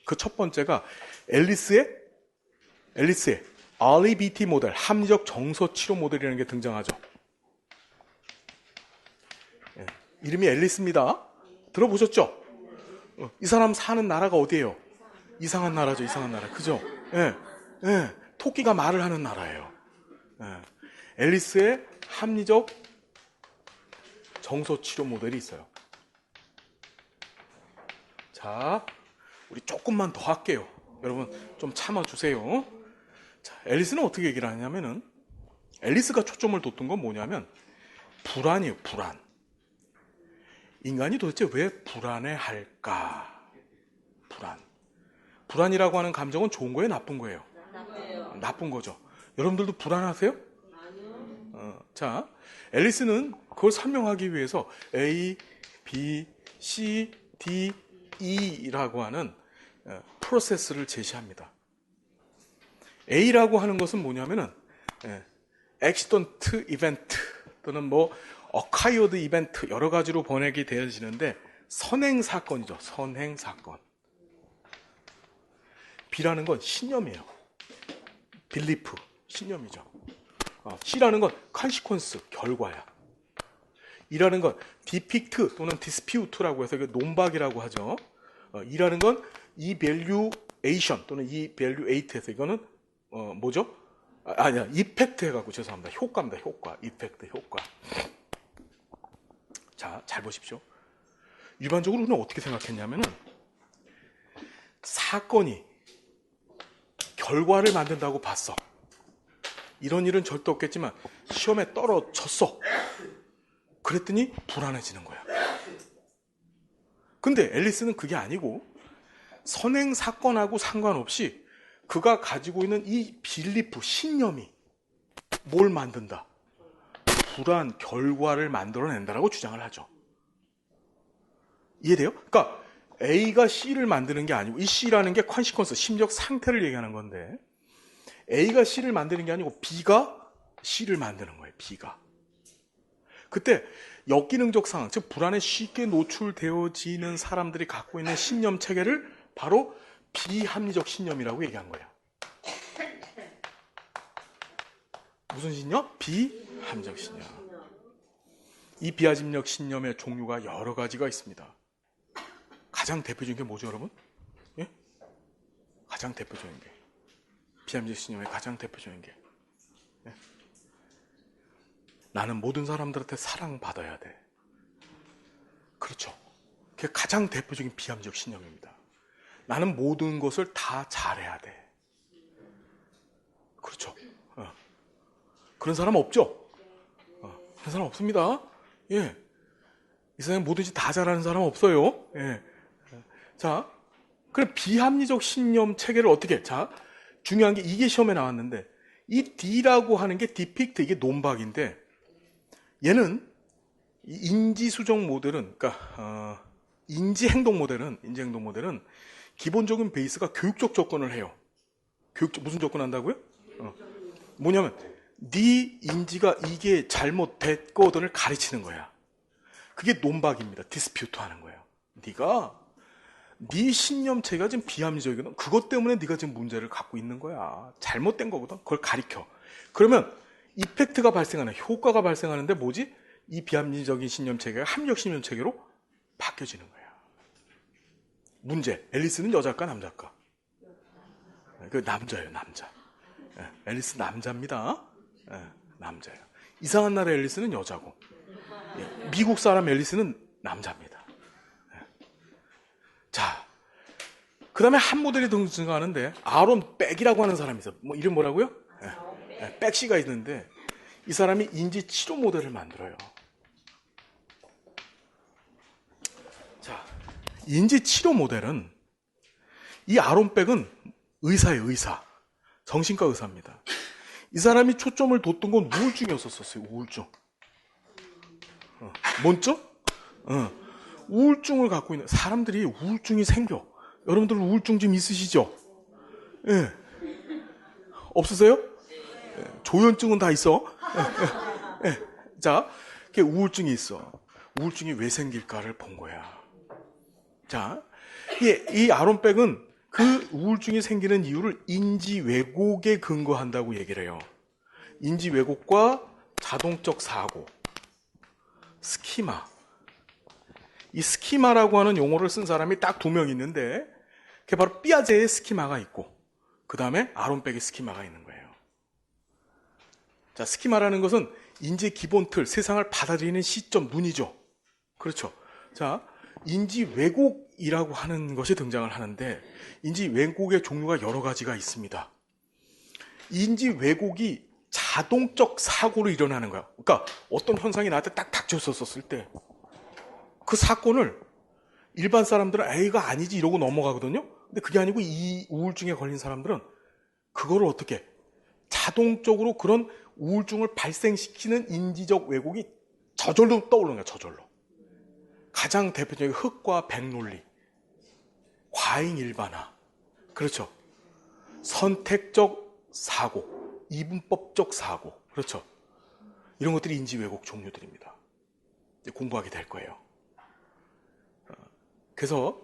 그 첫 번째가 앨리스의 REBT 모델, 합리적 정서 치료 모델이라는 게 등장하죠. 이름이 앨리스입니다. 들어보셨죠? 이 사람 사는 나라가 어디예요? 이상한 나라죠, 이상한 나라. 그죠? 토끼가 말을 하는 나라예요. 앨리스의 합리적 정서 치료 모델이 있어요. 자, 우리 조금만 더 할게요. 여러분 좀 참아주세요. 자, 앨리스는 어떻게 얘기를 하냐면은 앨리스가 초점을 뒀던 건 뭐냐면 불안이에요. 불안. 인간이 도대체 왜 불안해할까? 불안이라고 하는 감정은 좋은 거예요? 나쁜 거예요? 나쁜 거죠. 여러분들도 불안하세요? 자, 앨리스는 그걸 설명하기 위해서 A, B, C, D, E라고 하는 프로세스를 제시합니다. A라고 하는 것은 뭐냐면은 accident event 또는 뭐 occurred event 여러 가지로 번역이 되어지는데 선행 사건이죠. 선행 사건. B라는 건 신념이에요. belief, 신념이죠. C라는 건 consequence, 결과야. E라는 건 depict 또는 dispute라고 해서 논박이라고 하죠. E라는 건 evaluation 또는 evaluate에서 이거는 뭐죠? 아니야, effect 해갖고 죄송합니다. 효과입니다. 효과, effect, 효과. 자, 잘 보십시오. 일반적으로 우리는 어떻게 생각했냐면은 사건이 결과를 만든다고 봤어. 이런 일은 절대 없겠지만 시험에 떨어졌어. 그랬더니 불안해지는 거야. 근데 앨리스는 그게 아니고 선행 사건하고 상관없이 그가 가지고 있는 이 빌리프, 신념이 뭘 만든다? 불안, 결과를 만들어낸다라고 주장을 하죠. 이해돼요? 그러니까 A가 C를 만드는 게 아니고, 이 C라는 게 컨시퀀스, 심적 상태를 얘기하는 건데, A가 C를 만드는 게 아니고 B가 C를 만드는 거예요. B가. 그때 역기능적 상황, 즉 불안에 쉽게 노출되어지는 사람들이 갖고 있는 신념 체계를 바로 비합리적 신념이라고 얘기한 거예요. 무슨 신념? 비합리적 신념. 이 비합리적 신념의 종류가 여러 가지가 있습니다. 가장 대표적인 게 뭐죠, 여러분? 예? 가장 대표적인 게. 비합리적 신념의 가장 대표적인 게. 예? 나는 모든 사람들한테 사랑받아야 돼. 그렇죠. 그게 가장 대표적인 비합리적 신념입니다. 나는 모든 것을 다 잘해야 돼. 그렇죠. 그런 사람 없죠? 그런 사람 없습니다. 예. 이 세상에 뭐든지 다 잘하는 사람 없어요. 예. 자, 그럼 비합리적 신념 체계를 어떻게, 자, 중요한 게 이게 시험에 나왔는데, 이 D라고 하는 게 디픽트, 이게 논박인데, 얘는 인지수정 모델은, 그러니까 인지행동 모델은 기본적인 베이스가 교육적 접근을 해요. 무슨 접근한다고요? 뭐냐면 네 인지가 이게 잘못됐거든을 가르치는 거야. 그게 논박입니다. 디스퓨트 하는 거예요. 네가 네 신념체가 지금 비합리적이거든. 그것 때문에 네가 지금 문제를 갖고 있는 거야. 잘못된 거거든. 그걸 가르쳐. 그러면 이펙트가 발생하는, 효과가 발생하는데 뭐지? 이 비합리적인 신념체계가 합리적 신념체계로 바뀌어지는 거야. 문제. 앨리스는 여자일까 남자일까? 그 남자예요, 남자. 앨리스 남자입니다. 남자예요. 이상한 나라 앨리스는 여자고, 미국 사람 앨리스는 남자입니다. 자, 그 다음에 한 모델이 등장하는데 아론 백이라고 하는 사람이 있어요. 뭐 이름 뭐라고요? 백씨가 있는데 이 사람이 인지 치료 모델을 만들어요. 자, 인지 치료 모델은 이 아론 백은 의사예요, 의사. 정신과 의사입니다. 이 사람이 초점을 뒀던 건 우울증이었었어요. 우울증. 뭔죠? 우울증을 갖고 있는 사람들이 우울증이 생겨. 여러분들 우울증 좀 있으시죠? 예. 없으세요? 조현증은 다 있어. 자, 우울증이 있어. 우울증이 왜 생길까를 본 거야. 자, 이 아론백은 그 우울증이 생기는 이유를 인지 왜곡에 근거한다고 얘기를 해요. 인지 왜곡과 자동적 사고, 스키마. 이 스키마라고 하는 용어를 쓴 사람이 딱 2명 있는데, 그게 바로 삐아제의 스키마가 있고, 그 다음에 아론백의 스키마가 있는 거예요. 자, 스키마라는 것은 인지의 기본 틀, 세상을 받아들이는 시점, 눈이죠. 그렇죠. 자, 인지 왜곡이라고 하는 것이 등장을 하는데, 인지 왜곡의 종류가 여러 가지가 있습니다. 인지 왜곡이 자동적 사고로 일어나는 거야. 그러니까 어떤 현상이 나한테 딱 닥쳤었을 때 그 사건을 일반 사람들은 A가 아니지 이러고 넘어가거든요. 근데 그게 아니고 이 우울증에 걸린 사람들은 그거를 어떻게 자동적으로 그런 우울증을 발생시키는 인지적 왜곡이 저절로 떠오르는 거야. 저절로. 가장 대표적인 흑과 백 논리, 과잉 일반화, 그렇죠. 선택적 사고, 이분법적 사고, 그렇죠. 이런 것들이 인지 왜곡 종류들입니다. 공부하게 될 거예요. 그래서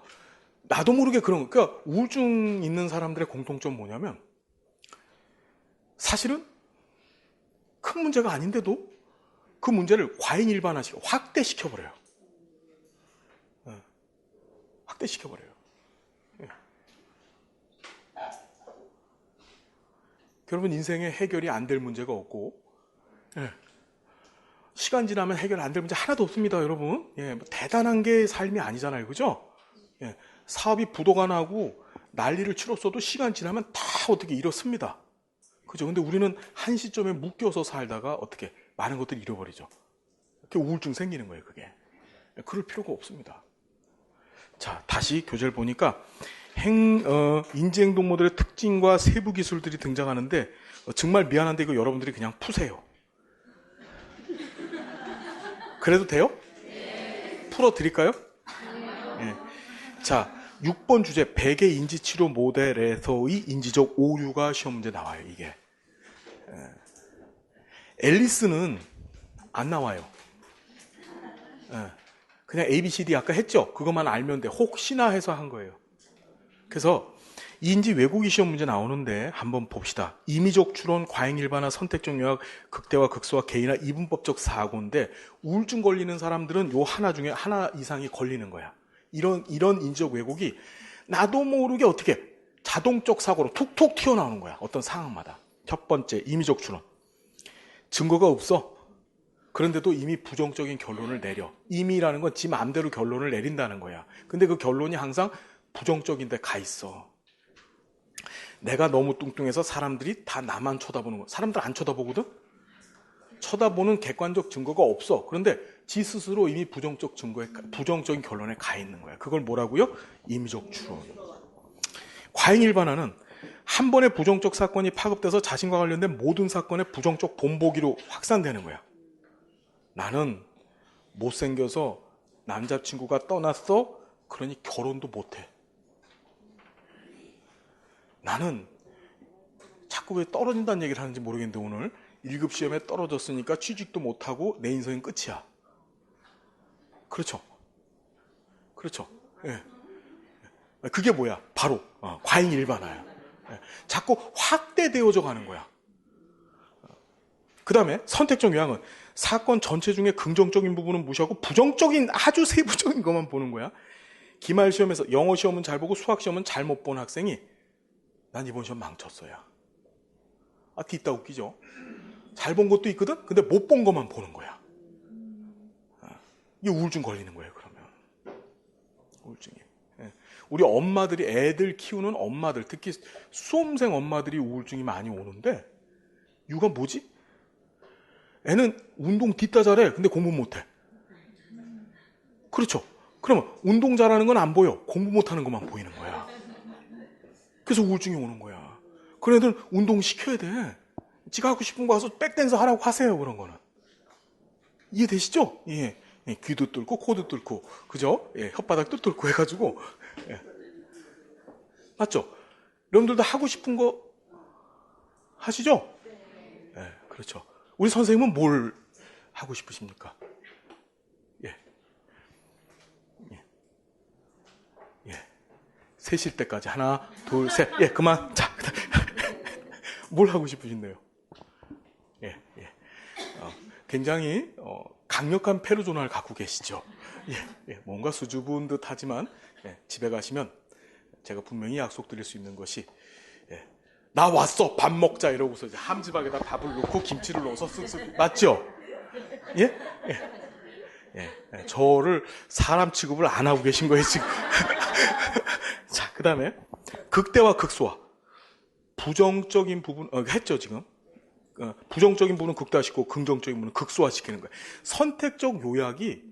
나도 모르게 그러니까 우울증 있는 사람들의 공통점 뭐냐면 사실은 큰 문제가 아닌데도 그 문제를 과잉 일반화시켜 확대시켜버려요. 확대시켜버려요. 여러분 인생에 해결이 안 될 문제가 없고 시간 지나면 해결 안 될 문제 하나도 없습니다, 여러분. 뭐 대단한 게 삶이 아니잖아요, 그죠? 사업이 부도가 나고 난리를 치렀어도 시간 지나면 다 어떻게 이렇습니다, 그죠? 근데 우리는 한 시점에 묶여서 살다가 어떻게 많은 것들을 잃어버리죠. 그게 우울증 생기는 거예요, 그게. 그럴 필요가 없습니다. 자, 다시 교재를 보니까 인지행동 모델의 특징과 세부 기술들이 등장하는데 정말 미안한데 이거 여러분들이 그냥 푸세요. 그래도 돼요? 풀어드릴까요? 네. 자, 6번 주제 백의 인지치료 모델에서의 인지적 오류가 시험 문제 나와요. 이게 앨리스는 안 나와요. 그냥 ABCD 아까 했죠? 그것만 알면 돼. 혹시나 해서 한 거예요. 그래서 인지 왜곡이 시험 문제 나오는데 한번 봅시다. 임의적 추론, 과잉 일반화, 선택적 요약, 극대화, 극소화, 개인화, 이분법적 사고인데 우울증 걸리는 사람들은 요 하나 중에 하나 이상이 걸리는 거야. 이런 인지적 왜곡이 나도 모르게 어떻게 자동적 사고로 툭툭 튀어나오는 거야. 어떤 상황마다. 첫 번째, 임의적 추론. 증거가 없어. 그런데도 이미 부정적인 결론을 내려. 임의라는 건 지 마음대로 결론을 내린다는 거야. 근데 그 결론이 항상 부정적인 데 가 있어. 내가 너무 뚱뚱해서 사람들이 다 나만 쳐다보는 거. 사람들 안 쳐다보거든? 쳐다보는 객관적 증거가 없어. 그런데 지 스스로 이미 부정적인 결론에 가 있는 거야. 그걸 뭐라고요? 임의적 추론. 과잉 일반화는 한 번의 부정적 사건이 파급돼서 자신과 관련된 모든 사건의 부정적 본보기로 확산되는 거야. 나는 못생겨서 남자친구가 떠났어. 그러니 결혼도 못해. 나는 자꾸 왜 떨어진다는 얘기를 하는지 모르겠는데 오늘 1급 시험에 떨어졌으니까 취직도 못하고 내 인생은 끝이야. 그렇죠. 그렇죠. 예. 그게 뭐야? 바로 과잉 일반화야. 예. 자꾸 확대되어져 가는 거야. 그 다음에 선택적 요약은 사건 전체 중에 긍정적인 부분은 무시하고 부정적인 아주 세부적인 것만 보는 거야. 기말 시험에서 영어 시험은 잘 보고 수학 시험은 잘못 본 학생이 난 이번 시험 망쳤어요. 뒤따 웃기죠? 잘 본 것도 있거든? 근데 못 본 것만 보는 거야. 이게 우울증 걸리는 거예요, 그러면. 우울증이. 우리 엄마들이 애들 키우는 엄마들, 특히 수험생 엄마들이 우울증이 많이 오는데 이유가 뭐지? 애는 운동 뒤따 잘해. 근데 공부 못해. 그렇죠. 그러면 운동 잘하는 건 안 보여. 공부 못하는 것만 보이는 거야. 그래서 우울증이 오는 거야. 그런 애들은 운동 시켜야 돼. 지가 하고 싶은 거 가서 백댄서 하라고 하세요. 그런 거는. 이해되시죠? 예. 귀도 뚫고 코도 뚫고 그죠? 예. 혓바닥도 뚫고 해가지고 예. 맞죠? 여러분들도 하고 싶은 거 하시죠? 예. 그렇죠. 우리 선생님은 뭘 하고 싶으십니까? 예. 예. 예. 세실 때까지 하나, 둘, 셋. 예, 그만. 자, 뭘 하고 싶으신데요? 예, 예. 굉장히 강력한 페르소나를 갖고 계시죠. 예, 예. 뭔가 수줍은 듯 하지만 예, 집에 가시면 제가 분명히 약속드릴 수 있는 것이 예, 나 왔어 밥 먹자 이러고서 이제 함지박에다 밥을 넣고 김치를 넣어서 쓱쓱 맞죠? 예? 예. 예, 예. 저를 사람 취급을 안 하고 계신 거예요 지금. 자, 그 다음에 극대화 극소화. 부정적인 부분 했죠 지금. 부정적인 부분은 극대화시키고 긍정적인 부분은 극소화시키는 거예요. 선택적 요약이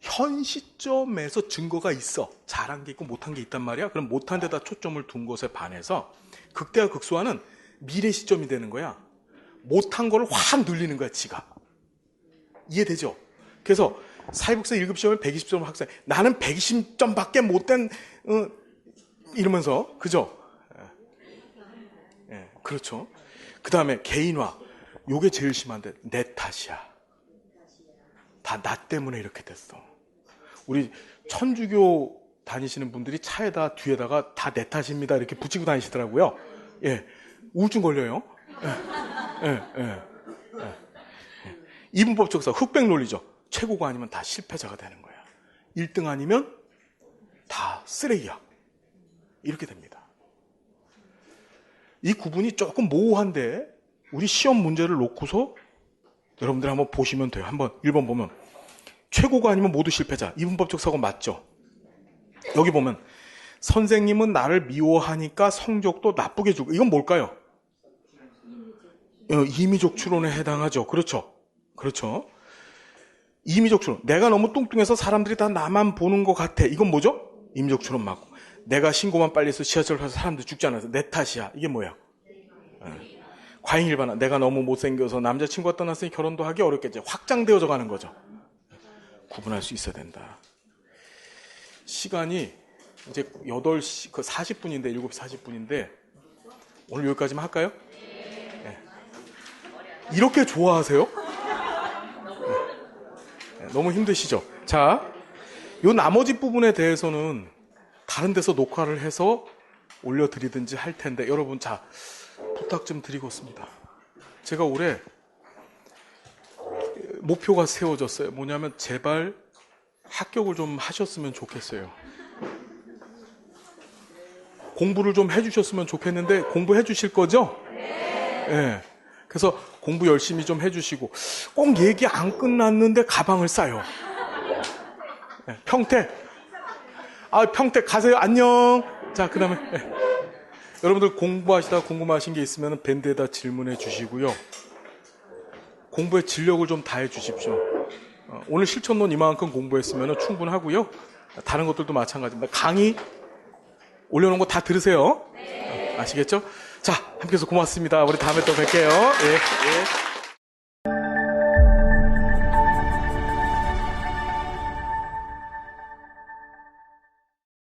현 시점에서 증거가 있어. 잘한 게 있고 못한 게 있단 말이야. 그럼 못한 데다 초점을 둔 것에 반해서 극대화 극소화는 미래 시점이 되는 거야. 못한 걸 확 늘리는 거야 지가. 이해되죠? 그래서 사회복사 1급 시험에 120점 학생 나는 120점밖에 못된 이러면서 그죠? 예, 그렇죠. 그 다음에 개인화. 요게 제일 심한데 내 탓이야. 다 나 때문에 이렇게 됐어. 우리 천주교 다니시는 분들이 차에다 뒤에다가 다 내 탓입니다 이렇게 붙이고 다니시더라고요. 예, 우울증 걸려요. 예, 예, 예, 예. 이분법적사 흑백 논리죠. 최고가 아니면 다 실패자가 되는 거야. 1등 아니면 다 쓰레기야. 이렇게 됩니다. 이 구분이 조금 모호한데 우리 시험 문제를 놓고서 여러분들 한번 보시면 돼요. 한번 1번 보면 최고가 아니면 모두 실패자. 이분법적 사고 맞죠? 여기 보면 선생님은 나를 미워하니까 성적도 나쁘게 주고 이건 뭘까요? 임의적 추론에 해당하죠. 그렇죠? 그렇죠? 임의적 추론. 내가 너무 뚱뚱해서 사람들이 다 나만 보는 것 같아. 이건 뭐죠? 임의적 추론 맞고. 내가 신고만 빨리 해서 지하철 가서 사람들 죽지 않아서 내 탓이야. 이게 뭐야? 과잉일반화. 내가 너무 못생겨서 남자친구가 떠났으니 결혼도 하기 어렵겠지. 확장되어져 가는 거죠. 구분할 수 있어야 된다. 시간이 이제 8시 40분인데 7시 40분인데 오늘 여기까지만 할까요? 네. 이렇게 좋아하세요? 네. 너무 힘드시죠? 자, 요 나머지 부분에 대해서는 다른 데서 녹화를 해서 올려드리든지 할 텐데 여러분 자 부탁 좀 드리겠습니다. 제가 올해 목표가 세워졌어요. 뭐냐면 제발 합격을 좀 하셨으면 좋겠어요. 공부를 좀 해주셨으면 좋겠는데 공부해 주실 거죠? 네. 그래서 공부 열심히 좀 해주시고 꼭 얘기 안 끝났는데 가방을 싸요. 네. 평택 평택 가세요. 안녕. 자, 그 다음에 여러분들 공부하시다 궁금하신 게 있으면 밴드에다 질문해 주시고요. 공부에 진력을 좀 다해 주십시오. 오늘 실천론 이만큼 공부했으면 충분하고요. 다른 것들도 마찬가지입니다. 강의 올려놓은 거 다 들으세요. 아시겠죠? 자, 함께 해서 고맙습니다. 우리 다음에 또 뵐게요. 예, 예.